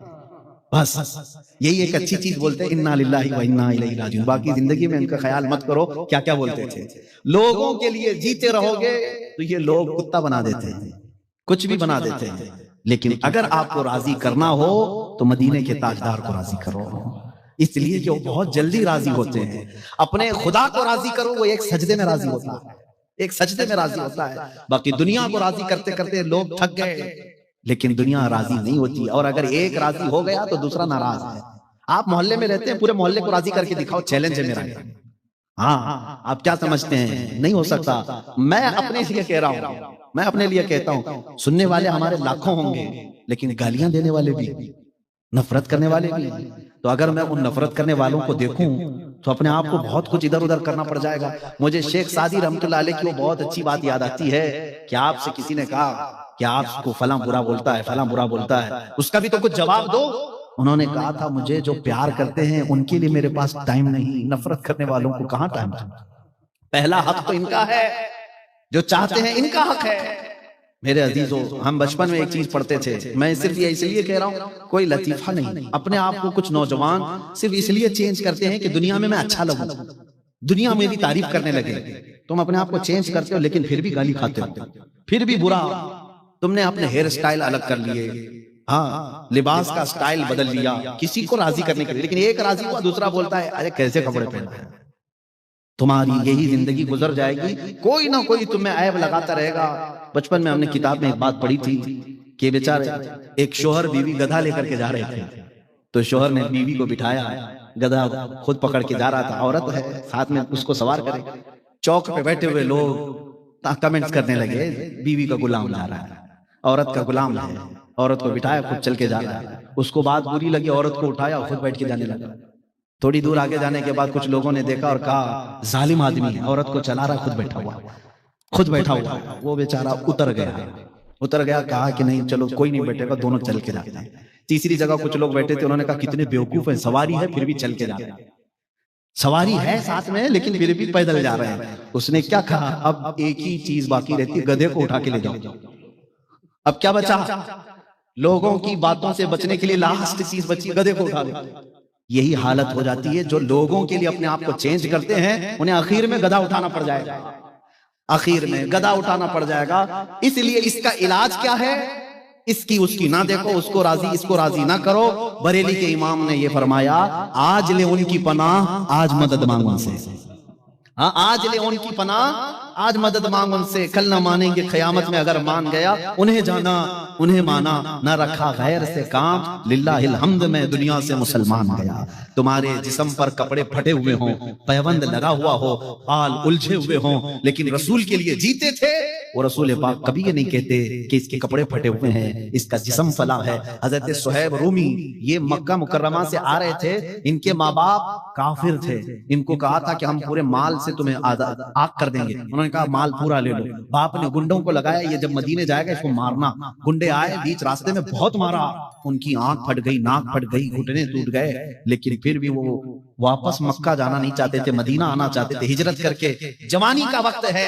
بس یہی ایک اچھی چیز بولتے ہیں، انا للہ و انا الیہ راجعون، باقی زندگی میں ان کا خیال مت کرو کیا کیا بولتے تھے۔ لوگوں کے لیے جیتے رہو گے تو یہ لوگ کتا بنا دیتے ہیں، کچھ بھی بنا دیتے ہیں، لیکن اگر آپ کو راضی کرنا ہو تو مدینے کے تاجدار کو راضی کرو، اس لیے کہ وہ بہت جلدی راضی ہوتے ہیں۔ اپنے خدا کو راضی کرو، وہ ایک سجدے میں راضی ہوتا ہے، ایک سجدے میں راضی ہوتا ہے۔ باقی دنیا کو راضی کرتے کرتے لوگ تھک گئے، لیکن دنیا راضی نہیں ہوتی، اور اگر ایک راضی ہو گیا تو دوسرا ناراض ہے۔ آپ محلے میں رہتے ہیں، پورے محلے کو راضی کر کے دکھاؤ، چیلنج ہے میرا۔ ہاں آپ کیا سمجھتے ہیں؟ نہیں ہو سکتا۔ میں اپنے لیے کہہ رہا ہوں، میں اپنے لیے کہتا ہوں، سننے والے ہمارے لاکھوں ہوں گے، لیکن گالیاں دینے والے بھی، نفرت کرنے والے بھی، تو اگر میں ان نفرت کرنے والوں کو دیکھوں تو اپنے آپ کو بہت کچھ ادھر ادھر کرنا پڑ جائے گا۔ مجھے شیخ سعدی رحمۃ اللہ علیہ کی وہ بہت اچھی بات یاد آتی ہے کہ آپ سے کسی نے کہا کہ آپ کو فلاں برا بولتا ہے، فلاں برا بولتا ہے، اس کا بھی تو کچھ جواب دو۔ انہوں نے کہا تھا مجھے جو پیار کرتے ہیں ان کے لیے میرے پاس ٹائم نہیں، نفرت کرنے والوں کو کہاں ٹائم ہے؟ پہلا حق تو ان کا ہے، جو چاہتے ہیں ان کا حق ہے۔ میرے عزیزو، ہم بچپن میں ایک چیز پڑھتے تھے، میں صرف یہ اس لیے کہہ رہا ہوں، کوئی لطیفہ نہیں، اپنے آپ کو کچھ نوجوان صرف اس لیے چینج کرتے ہیں کہ دنیا میں اچھا لگوں، دنیا میری تعریف کرنے لگے۔ تم اپنے آپ کو چینج کرتے ہو لیکن پھر بھی گالی کھاتے ہو، پھر بھی برا، تم نے اپنے ہیئر سٹائل الگ کر لیے، ہاں لباس کا سٹائل بدل لیا کسی کو راضی کرنے کے لیے، لیکن ایک راضی ہوا دوسرا بولتا ہے ارے کیسے کپڑے پہنتے ہیں۔ تمہاری یہی زندگی گزر جائے گی، کوئی نہ کوئی تمہیں عیب لگاتا رہے گا۔ بچپن میں ہم نے کتاب میں ایک بات پڑھی تھی کہ بیچارے ایک شوہر بیوی گدھا لے کر کے جا رہے تھے، تو شوہر نے بیوی کو بٹھایا، گدھا خود پکڑ کے جا رہا تھا، عورت ہے ساتھ میں اس کو سوار کرے، چوک پہ بیٹھے ہوئے لوگ کمنٹس کرنے لگے بیوی کا غلام جا رہا ہے، عورت کا غلام ہے، عورت کو بٹھایا خود چل کے جا رہا ہے۔ اس کو بات بری لگی، عورت کو اٹھایا خود بیٹھ کے جانے لگا۔ تھوڑی دور آگے جانے کے بعد کچھ لوگوں نے دیکھا اور کہا ظالم آدمی ہے، عورت کو چلا رہا خود بیٹھا ہوا، خود بیٹھا ہوا۔ وہ بیچارہ اتر گیا، کہا کہ نہیں چلو کوئی نہیں بیٹھے گا، دونوں چل کے جاتے ہیں۔ تیسری جگہ کچھ لوگ بیٹھے تھے، انہوں نے کہا کتنے بیوقوف ہیں، سواری ہے پھر بھی چل کے جاتے ہیں، سواری ہے ساتھ میں لیکن پھر بھی پیدل جا رہے ہیں۔ اس نے کیا کہا اب ایک ہی چیز باقی رہتی، گدھے کو اٹھا کے لے جاؤ۔ اب کیا بچا؟ لوگوں کی باتوں سے بچنے کے لیے لاسٹ چیز بچی، گدھے کو اٹھا لے۔ یہی حالت ہو جاتی ہے، جو لوگوں کے لیے اپنے آپ کو چینج کرتے ہیں انہیں آخر میں گدھا اٹھانا پڑ جائے گا، آخر میں گدھا اٹھانا پڑ جائے گا۔ اس لیے اس کا علاج کیا ہے؟ اس کی نہ دیکھو، اس کو راضی نہ کرو۔ بریلی کے امام نے یہ فرمایا آج لے ان کی پناہ آج مدد مانگ ان سے، ہاں آج لے ان کی پناہ آج مدد مانگ ان سے، کل نہ مانیں گے قیامت میں اگر مان گیا، انہیں جانا انہیں مانا، نہ رکھا غیر سے کام، للہ الحمد میں دنیا سے مسلمان گیا۔ تمہارے جسم پر کپڑے پھٹے ہوئے ہوں، پیوند لگا ہوا ہو، بال الجھے ہوئے ہوں، لیکن رسول کے لیے جیتے تھے، وہ رسول پاک کبھی یہ نہیں کہتے کہ اس کے کپڑے پھٹے ہوئے ہیں، اس کا جسم فلاں ہے۔ حضرت صہیب رومی یہ مکہ مکرمہ سے آ رہے تھے، ان کے ماں باپ کافر تھے، ان کو کہا تھا کہ ہم پورے مال سے تمہیں آگ کر دیں گے، انہوں نے کہا مال پورا لے لو۔ باپ نے گنڈوں کو لگایا یہ جب مدینے جائے گا اس کو مارنا، گنڈے آئے بیچ راستے میں بہت مارا، ان کی آنکھ پھٹ گئی، ناک پھٹ گئی، گھٹنے ٹوٹ گئے، لیکن پھر بھی وہ واپس مکہ جانا نہیں چاہتے تھے، مدینہ آنا چاہتے تھے، ہجرت کر کے۔ جوانی کا وقت ہے،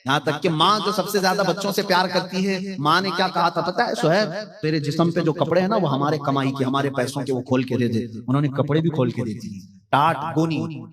یہاں تک کہ ماں جو سب سے زیادہ بچوں سے پیار کرتی ہے، ماں نے کیا کہا تھا پتہ ہے صہیب، تیرے جسم پہ جو کپڑے ہیں نا وہ ہمارے کمائی کے، ہمارے پیسوں کے، وہ کھول کے دے دے۔ انہوں نے کپڑے بھی کھول کے دے دیے، ٹاٹ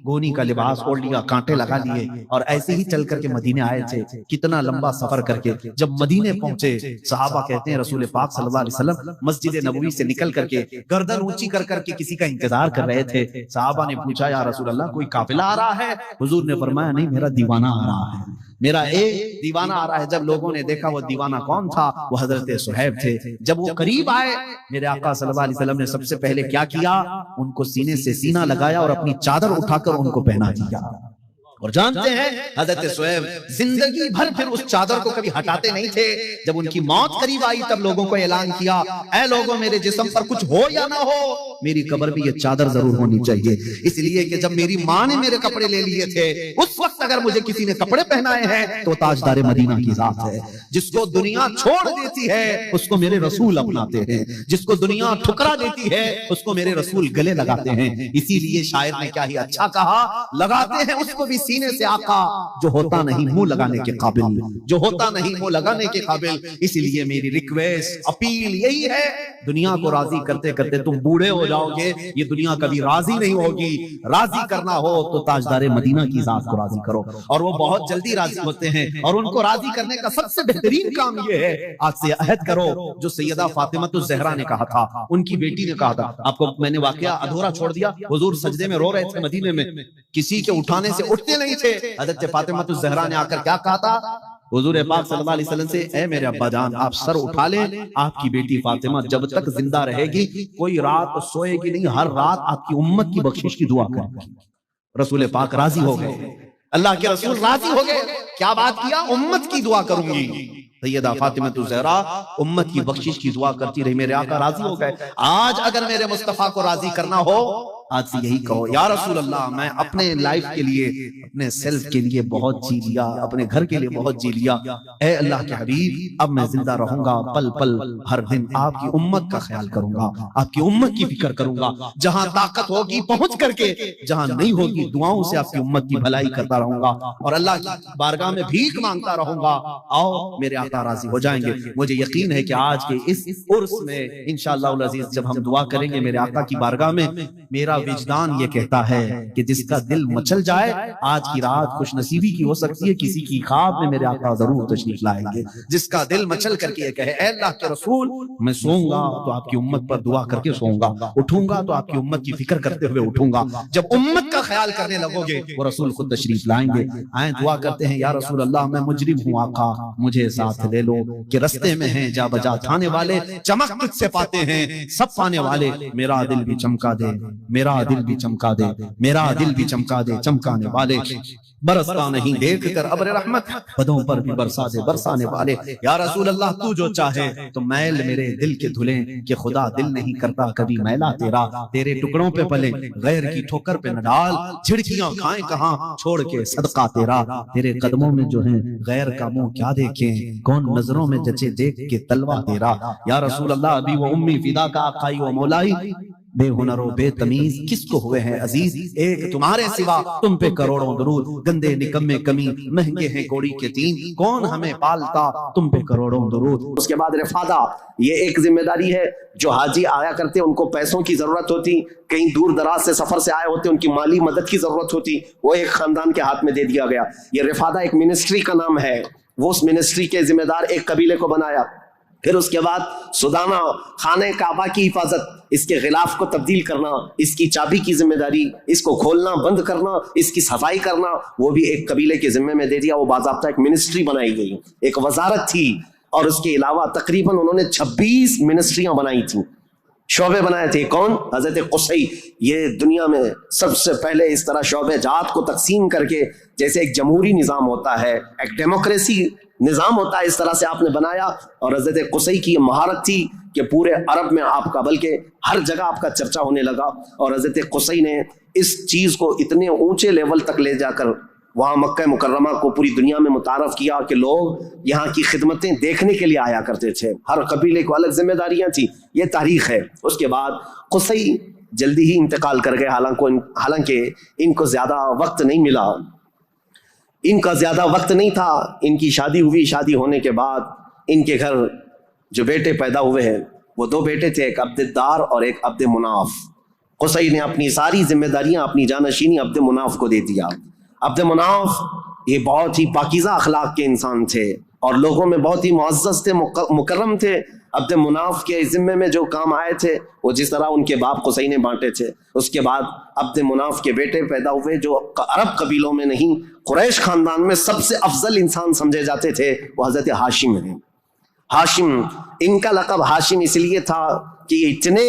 گونی کا لباس اوڑھ لیا، کانٹے لگا لیے، اور ایسے ہی چل کر کے مدینے آئے تھے۔ کتنا لمبا سفر کر کے جب مدینے پہنچے، صحابہ کہتے ہیں رسول پاک صلی اللہ علیہ وسلم مسجد نبوی سے نکل کر کے گردن اونچی کر کر کے کسی کا انتظار کر رہے تھے۔ صحابہ نے پوچھا یا رسول اللہ کوئی قافلہ آ رہا ہے؟ حضور نے فرمایا نہیں، میرا دیوانہ آ رہا ہے، میرا ایک دیوانہ آ رہا ہے. جب لوگوں نے دیکھا وہ دیوانہ کون تھا, وہ حضرت صہیب تھے. جب وہ قریب آئے, میرے آقا صلی اللہ علیہ وسلم نے سب سے پہلے کیا کیا, ان کو سینے سے سینہ لگایا اور اپنی چادر اٹھا کر ان کو پہنا دیا. اور جانتے ہیں حضرت صہیب زندگی بھر پھر اس چادر کو کبھی ہٹاتے نہیں تھے. جب ان کی موت قریب آئی تب لوگوں کو اعلان کیا, اے لوگوں میرے جسم پر کچھ ہو یا نہ ہو, میری قبر بھی یہ چادر ضرور ہونی چاہیے. اس لیے کہ جب میری ماں نے میرے کپڑے لے لیے تھے, اس وقت اگر مجھے کسی نے کپڑے پہنائے ہیں تو تاجدار مدینہ کی ذات ہے. جس کو دنیا چھوڑ دیتی ہے اس کو میرے رسول اپناتے ہیں, جس کو دنیا ٹھکرا دیتی ہے اس کو میرے رسول گلے لگاتے ہیں. اسی لیے شاعر نے کیا ہی اچھا کہا, لگاتے ہیں اس کو بھی سینے سے آقا جو ہوتا نہیں منہ لگانے کے قابل, جو ہوتا نہیں منہ لگانے کے قابل. اسی لیے میری ریکویسٹ اپیل یہی ہے, دنیا کو راضی کرتے کرتے تم بوڑھے ہو جاؤ گے, یہ دنیا کبھی راضی نہیں ہوگی. راضی کرنا ہو تو تاجدار مدینہ کی ذات کو راضی کرو, اور وہ بہت جلدی راضی ہوتے ہیں. اور ان کو راضی کرنے کا سب سے بہترین کام یہ ہے, آج سے عہد کرو جو سیدہ فاطمہ الزہرا نے کہا تھا, ان کی بیٹی نے کہا تھا. آپ کو میں نے واقعہ ادھورا چھوڑ دیا. حضور سجدے میں رو رہے تھے مدینے میں, کسی کے اٹھانے سے اٹھتے نہیں تھے. حضرت فاطمہ الزہرا نے آ کر کیا کہا تھا حضور پاک صلی اللہ علیہ وسلم سے, اے میرے ابا جان آپ سر اٹھا لیں, آپ کی بیٹی فاطمہ جب تک زندہ رہے گی کوئی رات سوئے گی نہیں, ہر رات آپ کی امت کی بخشش کی دعا کرے گی. رسول پاک راضی ہو گئے, اللہ کے رسول راضی ہو گئے. کیا بات کیا, امت کی دعا کروں گی. سیدہ فاطمہ الزہرا امت کی بخشش کی دعا کرتی رہی, میرے آقا راضی ہو گئے. آج اگر میرے مصطفیٰ کو راضی کرنا ہو, آج سے یہی کہو, یا رسول اللہ میں اپنے لائف کے لیے, اپنے سیلف کے لیے بہت جی لیا, اپنے گھر کے لیے بہت جی لیا. اے اللہ کے حبیب اب میں زندہ رہوں گا, پل پل ہر دن آپ کی امت کا خیال کروں گا, آپ کی امت کی فکر کروں گا. جہاں طاقت ہوگی پہنچ کر کے, جہاں نہیں ہوگی دعاؤں سے آپ کی امت کی بھلائی کرتا رہوں گا, اور اللہ کی بارگاہ میں بھیک مانگتا رہوں گا. آؤ میرے آقا راضی ہو جائیں گے. مجھے یقین ہے کہ آج کے اس عرس میں انشاءاللہ العزیز جب ہم دعا کریں گے میرے آقا کی بارگاہ میں, میرا وجدان یہ کہتا ہے کہ جس کا دل مچل جائے آج کی رات خوش نصیبی کی ہو سکتی ہے, کسی کی خواب میں میرے آقا ضرور تشریف لائیں گے. جس کا دل مچل کر کے یہ کہے, اے اللہ کے رسول میں سوؤں گا تو آپ کی امت پر دعا کر کے سوؤں گا, اٹھوں گا تو آپ کی امت کی فکر کرتے ہوئے اٹھوں گا. جب امت کا خیال کرنے لگو گے وہ رسول خود تشریف لائیں گے. آئیں دعا کرتے ہیں, یا رسول اللہ میں مجرم ہوں آقا مجھے ساتھ لے لو, کہ رستے میں ہیں جا بجا تھانے والے, چمک تجھ سے پاتے ہیں سب پانے والے. میرا دل بھی چمکا دے, میرا دل بھی چمکا دے, میرا دل بھی چمکا دے چمکانے والے. برستا نہیں دیکھ کر ابر رحمت, پدوں پر بھی برسا دے برسانے والے. یا رسول اللہ تو جو چاہے تو میل میرے دل کے دھلیں, کہ خدا دل نہیں کرتا کبھی میلا تیرا. تیرے ٹکڑوں پہ پلے غیر کی ٹھوکر پہ نہ ڈال, جھڑکیاں کھائیں کہاں چھوڑ کے صدقہ تیرا. تیرے قدموں میں جو ہیں غیر کا منہ کیا دیکھیں, کون نظروں میں جچے دیکھ کے تلوا تیرا. یا رسول اللہ ابھی وہ امی فدا کا آقائی و مولائی, بے ہنر و بے تمیز کس کو ہوئے ہیں عزیز, ایک تمہارے سوا تم پہ کروڑوں درود. گندے نکمے کمی مہنگے ہیں کوڑی کے تین, کون ہمیں پالتا تم پہ کروڑوں درود. اس کے بعد رفادہ, یہ ایک ذمہ داری ہے. جو حاجی آیا کرتے ان کو پیسوں کی ضرورت ہوتی, کہیں دور دراز سے سفر سے آئے ہوتے ان کی مالی مدد کی ضرورت ہوتی, وہ ایک خاندان کے ہاتھ میں دے دیا گیا. یہ رفادہ ایک منسٹری کا نام ہے, وہ اس منسٹری کے ذمہ دار ایک قبیلے کو بنایا. پھر اس کے بعد سدانہ خانہ کعبہ کی حفاظت, اس کے غلاف کو تبدیل کرنا, اس کی چابی کی ذمہ داری, اس کو کھولنا بند کرنا, اس کی صفائی کرنا, وہ بھی ایک قبیلے کے ذمے میں دے دیا. وہ باضابطہ ایک منسٹری بنائی گئی, ایک وزارت تھی, اور اس کے علاوہ تقریباً انہوں نے 26 منسٹریاں بنائی تھیں, شعبے بنائے تھے. کون؟ حضرت قصی. یہ دنیا میں سب سے پہلے اس طرح شعبے جات کو تقسیم کر کے, جیسے ایک جمہوری نظام ہوتا ہے, ایک ڈیموکریسی نظام ہوتا ہے, اس طرح سے آپ نے بنایا. اور حضرت قصی کی یہ مہارت تھی کہ پورے عرب میں آپ کا, بلکہ ہر جگہ آپ کا چرچا ہونے لگا. اور حضرت قصی نے اس چیز کو اتنے اونچے لیول تک لے جا کر وہاں مکہ مکرمہ کو پوری دنیا میں متعارف کیا کہ لوگ یہاں کی خدمتیں دیکھنے کے لیے آیا کرتے تھے. ہر قبیلے کو الگ ذمہ داریاں تھیں. یہ تاریخ ہے. اس کے بعد قصی جلدی ہی انتقال کر گئے, حالانکہ ان کو زیادہ وقت نہیں ملا, ان کا زیادہ وقت نہیں تھا. ان کی شادی ہوئی, شادی ہونے کے بعد ان کے گھر جو بیٹے پیدا ہوئے ہیں وہ 2 بیٹے تھے, ایک عبد الدار اور ایک عبد مناف. قصی نے اپنی ساری ذمہ داریاں, اپنی جانشینی عبد مناف کو دے دیا. عبد مناف یہ بہت ہی پاکیزہ اخلاق کے انسان تھے اور لوگوں میں بہت ہی معزز تھے, مکرم تھے. عبد مناف کے ذمے میں جو کام آئے تھے وہ جس طرح ان کے باپ قصی نے بانٹے تھے، اس کے بعد عبد مناف کے بیٹے پیدا ہوئے جو عرب قبیلوں میں نہیں قریش خاندان میں سب سے افضل انسان سمجھے جاتے تھے، وہ حضرت ہاشم ہیں۔ ہاشم، ان کا لقب ہاشم اس لیے تھا کہ یہ اتنے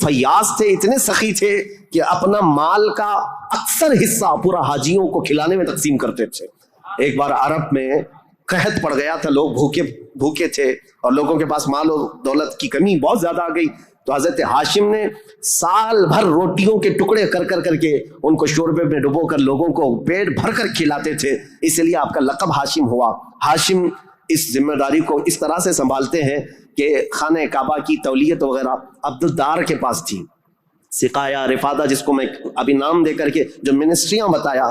فیاض تھے، اتنے سخی تھے کہ اپنا مال کا اکثر حصہ پورا حاجیوں کو کھلانے میں تقسیم کرتے تھے۔ ایک بار عرب میں قحط پڑ گیا تھا، لوگ بھوکے تھے اور لوگوں کے پاس مال و دولت کی کمی بہت زیادہ آ گئی، تو حضرت ہاشم نے سال بھر روٹیوں کے ٹکڑے کر کے ان کو شوربے میں ڈبو کر لوگوں کو پیٹ بھر کر کھلاتے تھے، اس لیے آپ کا لقب ہاشم ہوا۔ ہاشم اس ذمہ داری کو اس طرح سے سنبھالتے ہیں کہ خانہ کعبہ کی تولیت وغیرہ عبدالدار کے پاس تھی، سقایا، رفادہ، جس کو میں ابھی نام دے کر کے جو منسٹریاں بتایا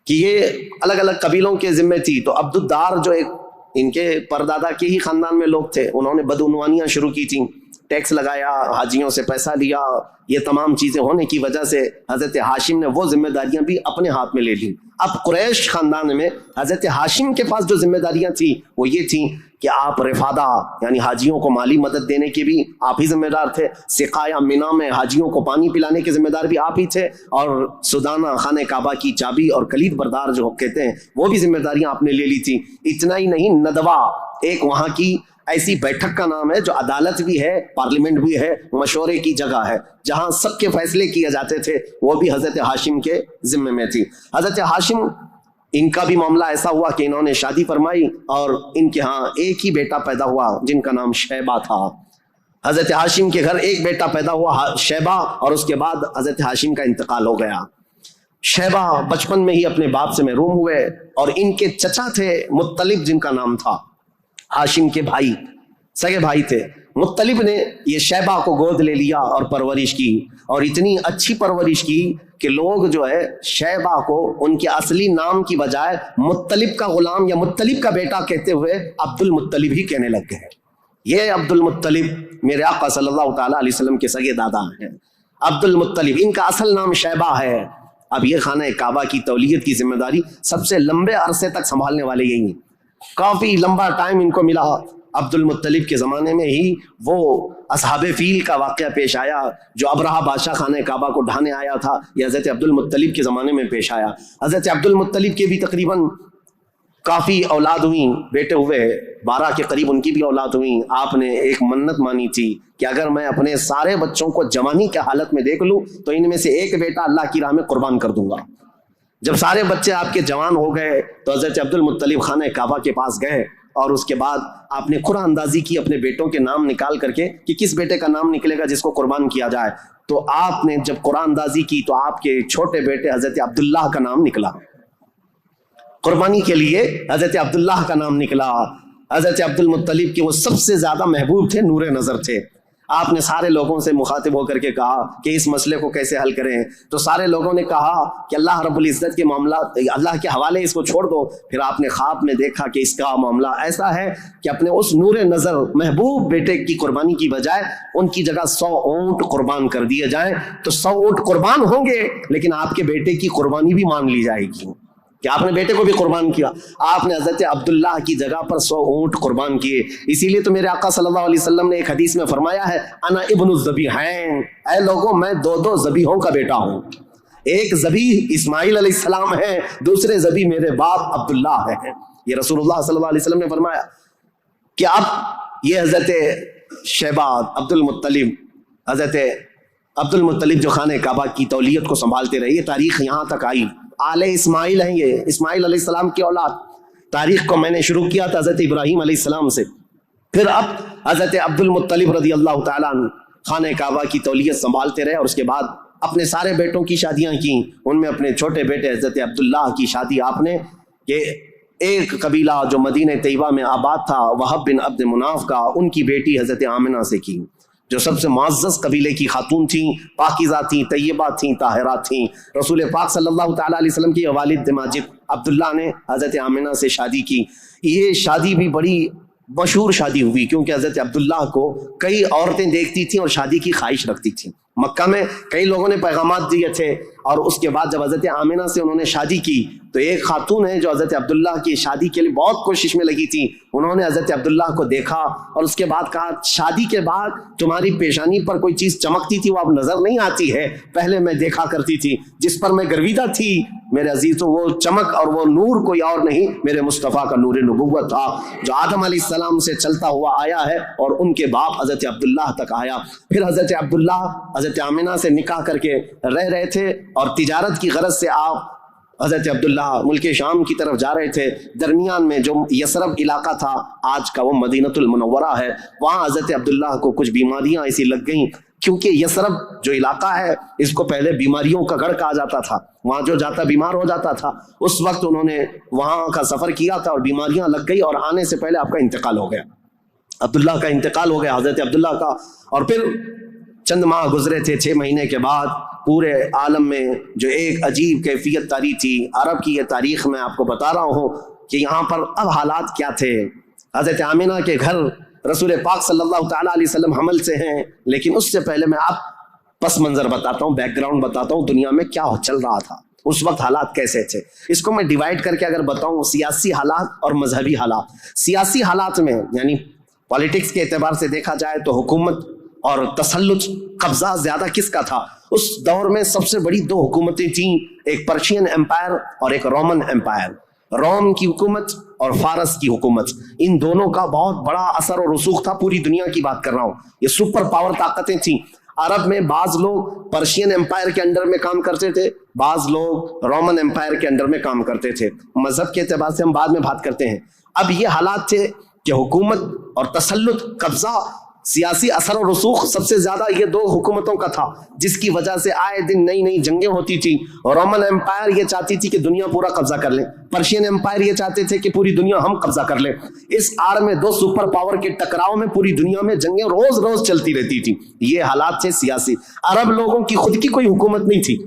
کہ یہ الگ الگ قبیلوں کے ذمے تھی، تو عبدالدار جو ایک ان کے پردادا کے ہی خاندان میں لوگ تھے، انہوں نے بدعنوانیاں شروع کی تھیں، ٹیکس لگایا، حاجیوں سے پیسہ لیا، یہ تمام چیزیں ہونے کی وجہ سے حضرت ہاشم نے وہ ذمہ داریاں بھی اپنے ہاتھ میں لے لیں۔ اب قریش خاندان میں حضرت ہاشم کے پاس جو ذمہ داریاں تھیں وہ یہ تھیں کہ آپ رفادہ یعنی حاجیوں کو مالی مدد دینے کے بھی آپ ہی ذمہ دار تھے، سقایا مینا میں حاجیوں کو پانی پلانے کے ذمہ دار بھی آپ ہی تھے، اور سدانہ خانہ کعبہ کی چابی اور کلید بردار جو کہتے ہیں وہ بھی ذمہ داریاں آپ نے لے لی تھی۔ اتنا ہی نہیں، ندوہ ایک وہاں کی ایسی بیٹھک کا نام ہے جو عدالت بھی ہے، پارلیمنٹ بھی ہے، مشورے کی جگہ ہے، جہاں سب کے فیصلے کیے جاتے تھے، وہ بھی حضرت ہاشم کے ذمے میں تھی۔ حضرت ہاشم، ان کا بھی معاملہ ایسا ہوا کہ انہوں نے شادی فرمائی اور ان کے ہاں ایک ہی بیٹا پیدا ہوا جن کا نام شیبہ تھا۔ حضرت ہاشم کے گھر ایک بیٹا پیدا ہوا شیبہ، اور اس کے بعد حضرت ہاشم کا انتقال ہو گیا۔ شیبہ بچپن میں ہی اپنے باپ سے محروم ہوئے، اور ان کے چچا تھے مطلب، جن کا نام تھا، ہاشم کے بھائی، سگے بھائی تھے۔ مطلب نے یہ شیبہ کو گود لے لیا اور پرورش کی، اور اتنی اچھی پرورش کی کہ لوگ جو ہے شیبہ کو ان کے اصلی نام کی بجائے مطلب کا غلام یا مطلب کا بیٹا کہتے ہوئے عبد المطلب ہی کہنے لگ گئے۔ یہ عبد المطلب میرے آقا صلی اللہ تعالیٰ علیہ وسلم کے سگے دادا ہیں، عبد المطلب، ان کا اصل نام شیبہ ہے۔ اب یہ خانہ کعبہ کی تولیت کی ذمہ داری سب سے لمبے عرصے تک سنبھالنے والے یہی ہیں، کافی لمبا ٹائم ان کو ملا۔ عبد المطلب کے زمانے میں ہی وہ اصحاب فیل کا واقعہ پیش آیا جو ابرہہ بادشاہ خانہ کعبہ کو ڈھانے آیا تھا، یہ حضرت عبد المطلب کے زمانے میں پیش آیا۔ حضرت عبد المطلب کے بھی تقریباً کافی اولاد ہوئیں، بیٹے ہوئے، 12 کے قریب ان کی بھی اولاد ہوئیں۔ آپ نے ایک منت مانی تھی کہ اگر میں اپنے سارے بچوں کو جوانی کے حالت میں دیکھ لوں تو ان میں سے ایک بیٹا اللہ کی راہ میں قربان کر دوں گا۔ جب سارے بچے آپ کے جوان ہو گئے تو حضرت عبد المطلب خانہ کعبہ کے پاس گئے، اور اس کے بعد آپ نے قرآن اندازی کی اپنے بیٹوں کے نام نکال کر کے کہ کس بیٹے کا نام نکلے گا جس کو قربان کیا جائے۔ تو آپ نے جب قرآن اندازی کی تو آپ کے چھوٹے بیٹے حضرت عبداللہ کا نام نکلا، قربانی کے لیے حضرت عبداللہ کا نام نکلا۔ حضرت عبد المطلب کے وہ سب سے زیادہ محبوب تھے، نور نظر تھے۔ آپ نے سارے لوگوں سے مخاطب ہو کر کے کہا کہ اس مسئلے کو کیسے حل کریں، تو سارے لوگوں نے کہا کہ اللہ رب العزت کے معاملات اللہ کے حوالے اس کو چھوڑ دو۔ پھر آپ نے خواب میں دیکھا کہ اس کا معاملہ ایسا ہے کہ اپنے اس نور نظر محبوب بیٹے کی قربانی کی بجائے ان کی جگہ 100 اونٹ قربان کر دیے جائیں، تو 100 اونٹ قربان ہوں گے لیکن آپ کے بیٹے کی قربانی بھی مان لی جائے گی کہ آپ نے بیٹے کو بھی قربان کیا۔ آپ نے حضرت عبداللہ کی جگہ پر 100 اونٹ قربان کیے۔ اسی لیے تو میرے آقا صلی اللہ علیہ وسلم نے ایک حدیث میں فرمایا ہے، انا ابن الذبیحین، اے لوگوں میں 2 ذبیحوں کا بیٹا ہوں، ایک ذبیح اسماعیل علیہ السلام ہے، دوسرے ذبیح میرے باپ عبداللہ ہے۔ یہ رسول اللہ صلی اللہ علیہ وسلم نے فرمایا کہ اب یہ حضرت شیبہ عبد المطلب، حضرت عبد المطلب جو خانہ کعبہ کی تولیت کو سنبھالتے رہے، یہ تاریخ یہاں تک آئی۔ آل اسماعیل ہیں، یہ اسماعیل علیہ السلام کی اولاد۔ تاریخ کو میں نے شروع کیا تھا حضرت ابراہیم علیہ السلام سے، پھر اب حضرت عبد المطلب رضی اللہ تعالیٰ عنہ خانہ کعبہ کی تولیت سنبھالتے رہے، اور اس کے بعد اپنے سارے بیٹوں کی شادیاں کی۔ ان میں اپنے چھوٹے بیٹے حضرت عبداللہ کی شادی آپ نے کہ ایک قبیلہ جو مدینہ طیبہ میں آباد تھا، وہب بن عبد مناف کا، ان کی بیٹی حضرت آمنہ سے کی، جو سب سے معزز قبیلے کی خاتون تھیں، پاکیزہ تھیں، طیبہ تھیں، طاہرات تھیں۔ رسول پاک صلی اللہ تعالیٰ علیہ وسلم کے والد ماجد عبداللہ نے حضرت آمنہ سے شادی کی۔ یہ شادی بھی بڑی مشہور شادی ہوئی کیونکہ حضرت عبداللہ کو کئی عورتیں دیکھتی تھیں اور شادی کی خواہش رکھتی تھیں۔ مکہ میں کئی لوگوں نے پیغامات دیے تھے، اور اس کے بعد جب حضرت آمنہ سے انہوں نے شادی کی تو ایک خاتون ہے جو حضرت عبداللہ کی شادی کے لیے بہت کوشش میں لگی تھی، انہوں نے حضرت عبداللہ کو دیکھا اور اس کے بعد کہا شادی کے بعد تمہاری پیشانی پر کوئی چیز چمکتی تھی وہ اب نظر نہیں آتی ہے، پہلے میں دیکھا کرتی تھی جس پر میں گرویدہ تھی میرے عزیزوں، وہ چمک اور وہ نور کوئی اور نہیں میرے مصطفیٰ کا نور نبوت تھا جو آدم علیہ السلام سے چلتا ہوا آیا ہے اور ان کے باپ حضرت عبداللہ تک آیا۔ پھر حضرت عبداللہ حضرت آمنہ سے نکاح کر کے رہ رہے تھے اور تجارت کی غرض سے آپ حضرت عبداللہ ملک شام کی طرف جا رہے تھے۔ درمیان میں جو یثرب علاقہ تھا آج کا وہ مدینہ المنورہ ہے، وہاں حضرت عبداللہ کو کچھ بیماریاں ایسی لگ گئیں، کیونکہ یثرب جو علاقہ ہے اس کو پہلے بیماریوں کا گڑھ کہا جاتا تھا، وہاں جو جاتا بیمار ہو جاتا تھا۔ اس وقت انہوں نے وہاں کا سفر کیا تھا اور بیماریاں لگ گئی اور آنے سے پہلے آپ کا انتقال ہو گیا، عبداللہ کا انتقال ہو گیا حضرت عبداللہ کا۔ اور پھر چند ماہ گزرے تھے، 6 مہینے کے بعد پورے عالم میں جو ایک عجیب کیفیت طاری تھی، عرب کی یہ تاریخ میں آپ کو بتا رہا ہوں کہ یہاں پر اب حالات کیا تھے۔ حضرت آمنہ کے گھر رسول پاک صلی اللہ تعالیٰ علیہ وسلم حمل سے ہیں، لیکن اس سے پہلے میں آپ پس منظر بتاتا ہوں، بیک گراؤنڈ بتاتا ہوں، دنیا میں کیا چل رہا تھا اس وقت، حالات کیسے تھے۔ اس کو میں ڈیوائیڈ کر کے اگر بتاؤں، سیاسی حالات اور مذہبی حالات۔ سیاسی حالات میں یعنی پالیٹکس کے اعتبار سے دیکھا جائے تو حکومت اور تسلط، قبضہ زیادہ کس کا تھا؟ اس دور میں سب سے بڑی 2 حکومتیں تھیں، ایک پرشین امپائر اور ایک رومن امپائر۔ روم کی حکومت اور فارس کی حکومت، ان دونوں کا بہت بڑا اثر و رسوخ تھا، پوری دنیا کی بات کر رہا ہوں، یہ سپر پاور طاقتیں تھیں۔ عرب میں بعض لوگ پرشین امپائر کے انڈر میں کام کرتے تھے، بعض لوگ رومن امپائر کے انڈر میں کام کرتے تھے۔ مذہب کے اعتبار سے ہم بعد میں بات کرتے ہیں۔ اب یہ حالات تھے کہ حکومت اور تسلط، قبضہ، سیاسی اثر و رسوخ سب سے زیادہ یہ 2 حکومتوں کا تھا، جس کی وجہ سے آئے دن نئی نئی جنگیں ہوتی تھیں۔ رومن امپائر یہ چاہتی تھی کہ دنیا پورا قبضہ کر لیں، پرشین امپائر یہ چاہتے تھے کہ پوری دنیا ہم قبضہ کر لیں۔ اس آڑ میں 2 سپر پاور کے ٹکراؤ میں پوری دنیا میں جنگیں روز روز چلتی رہتی تھی۔ یہ حالات تھے سیاسی۔ عرب لوگوں کی خود کی کوئی حکومت نہیں تھی،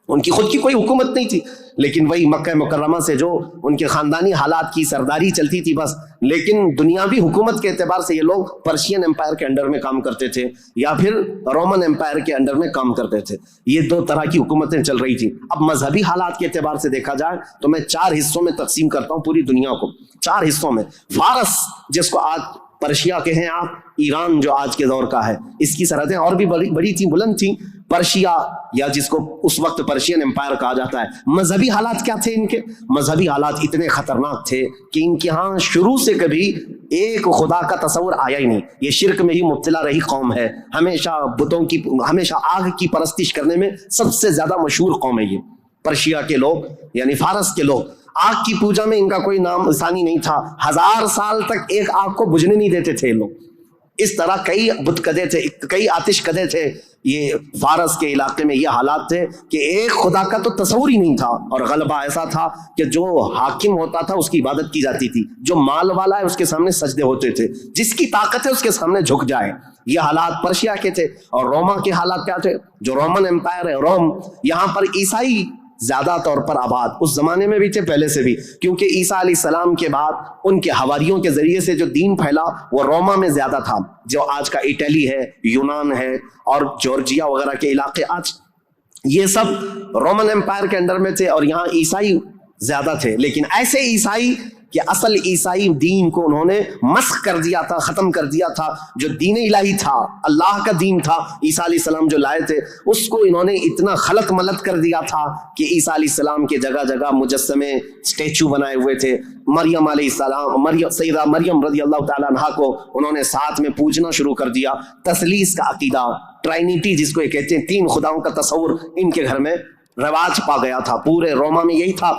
ان کی خود کی کوئی حکومت نہیں تھی، لیکن وہی مکہ مکرمہ سے جو ان کے خاندانی حالات کی سرداری چلتی تھی بس۔ لیکن دنیاوی حکومت کے اعتبار سے یہ لوگ پرشین امپائر کے انڈر میں کام کرتے تھے یا پھر رومن امپائر کے انڈر میں کام کرتے تھے۔ یہ 2 طرح کی حکومتیں چل رہی تھیں۔ اب مذہبی حالات کے اعتبار سے دیکھا جائے تو میں 4 حصوں میں تقسیم کرتا ہوں پوری دنیا کو، 4 حصوں میں۔ فارس، جس کو آج پرشیا کے ہیں آپ، ایران جو آج کے دور کا ہے، اس کی سرحدیں اور بھی بڑی تھیں، بلند تھیں۔ پرشیا یا جس کو اس وقت پرشین امپائر کہا جاتا ہے۔ مذہبی حالات کیا تھے ان کے؟ مذہبی حالات اتنے خطرناک تھے کہ ان کے ہاں شروع سے کبھی ایک خدا کا تصور آیا ہی نہیں۔ یہ شرک میں ہی مبتلا رہی قوم ہے، ہمیشہ بتوں کی، ہمیشہ آگ کی پرستش کرنے میں سب سے زیادہ مشہور قوم ہے یہ پرشیا کے لوگ، یعنی فارس کے لوگ۔ آگ کی پوجا میں ان کا کوئی نام ثانی نہیں تھا، 1000 سال تک ایک آگ کو بجھنے نہیں دیتے تھے لوگ۔ اس طرح کئی بت کدے تھے، کئی آتش کدے تھے۔ یہ فارس کے علاقے میں یہ حالات تھے کہ ایک خدا کا تو تصور ہی نہیں تھا، اور غلبہ ایسا تھا کہ جو حاکم ہوتا تھا اس کی عبادت کی جاتی تھی، جو مال والا ہے اس کے سامنے سجدے ہوتے تھے، جس کی طاقت ہے اس کے سامنے جھک جائے۔ یہ حالات پرشیا کے تھے۔ اور روما کے حالات کیا تھے؟ جو رومن امپائر ہے، روم، یہاں پر عیسائی زیادہ طور پر آباد، اس زمانے میں بھی تھے، پہلے سے بھی، کیونکہ عیسیٰ علیہ السلام کے بعد ان کے حواریوں کے ذریعے سے جو دین پھیلا وہ روما میں زیادہ تھا، جو آج کا اٹلی ہے، یونان ہے اور جارجیا وغیرہ کے علاقے، آج یہ سب رومن امپائر کے انڈر میں تھے، اور یہاں عیسائی زیادہ تھے۔ لیکن ایسے عیسائی کہ اصل عیسائی دین کو انہوں نے مسخ کر دیا تھا، ختم کر دیا تھا۔ جو دین الہی تھا، اللہ کا دین تھا، عیسیٰ علیہ السلام جو لائے تھے، اس کو انہوں نے اتنا خلط ملط کر دیا تھا کہ عیسیٰ علیہ السلام کے جگہ جگہ مجسمے، اسٹیچو بنائے ہوئے تھے۔ مریم علیہ السلام، سیدہ مریم رضی اللہ تعالیٰ عنہا کو انہوں نے ساتھ میں پوجنا شروع کر دیا۔ تثلیث کا عقیدہ، ٹرائنیٹی جس کو کہتے ہیں، 3 خداؤں کا تصور ان کے گھر میں رواج پا گیا تھا، پورے روما میں یہی تھا۔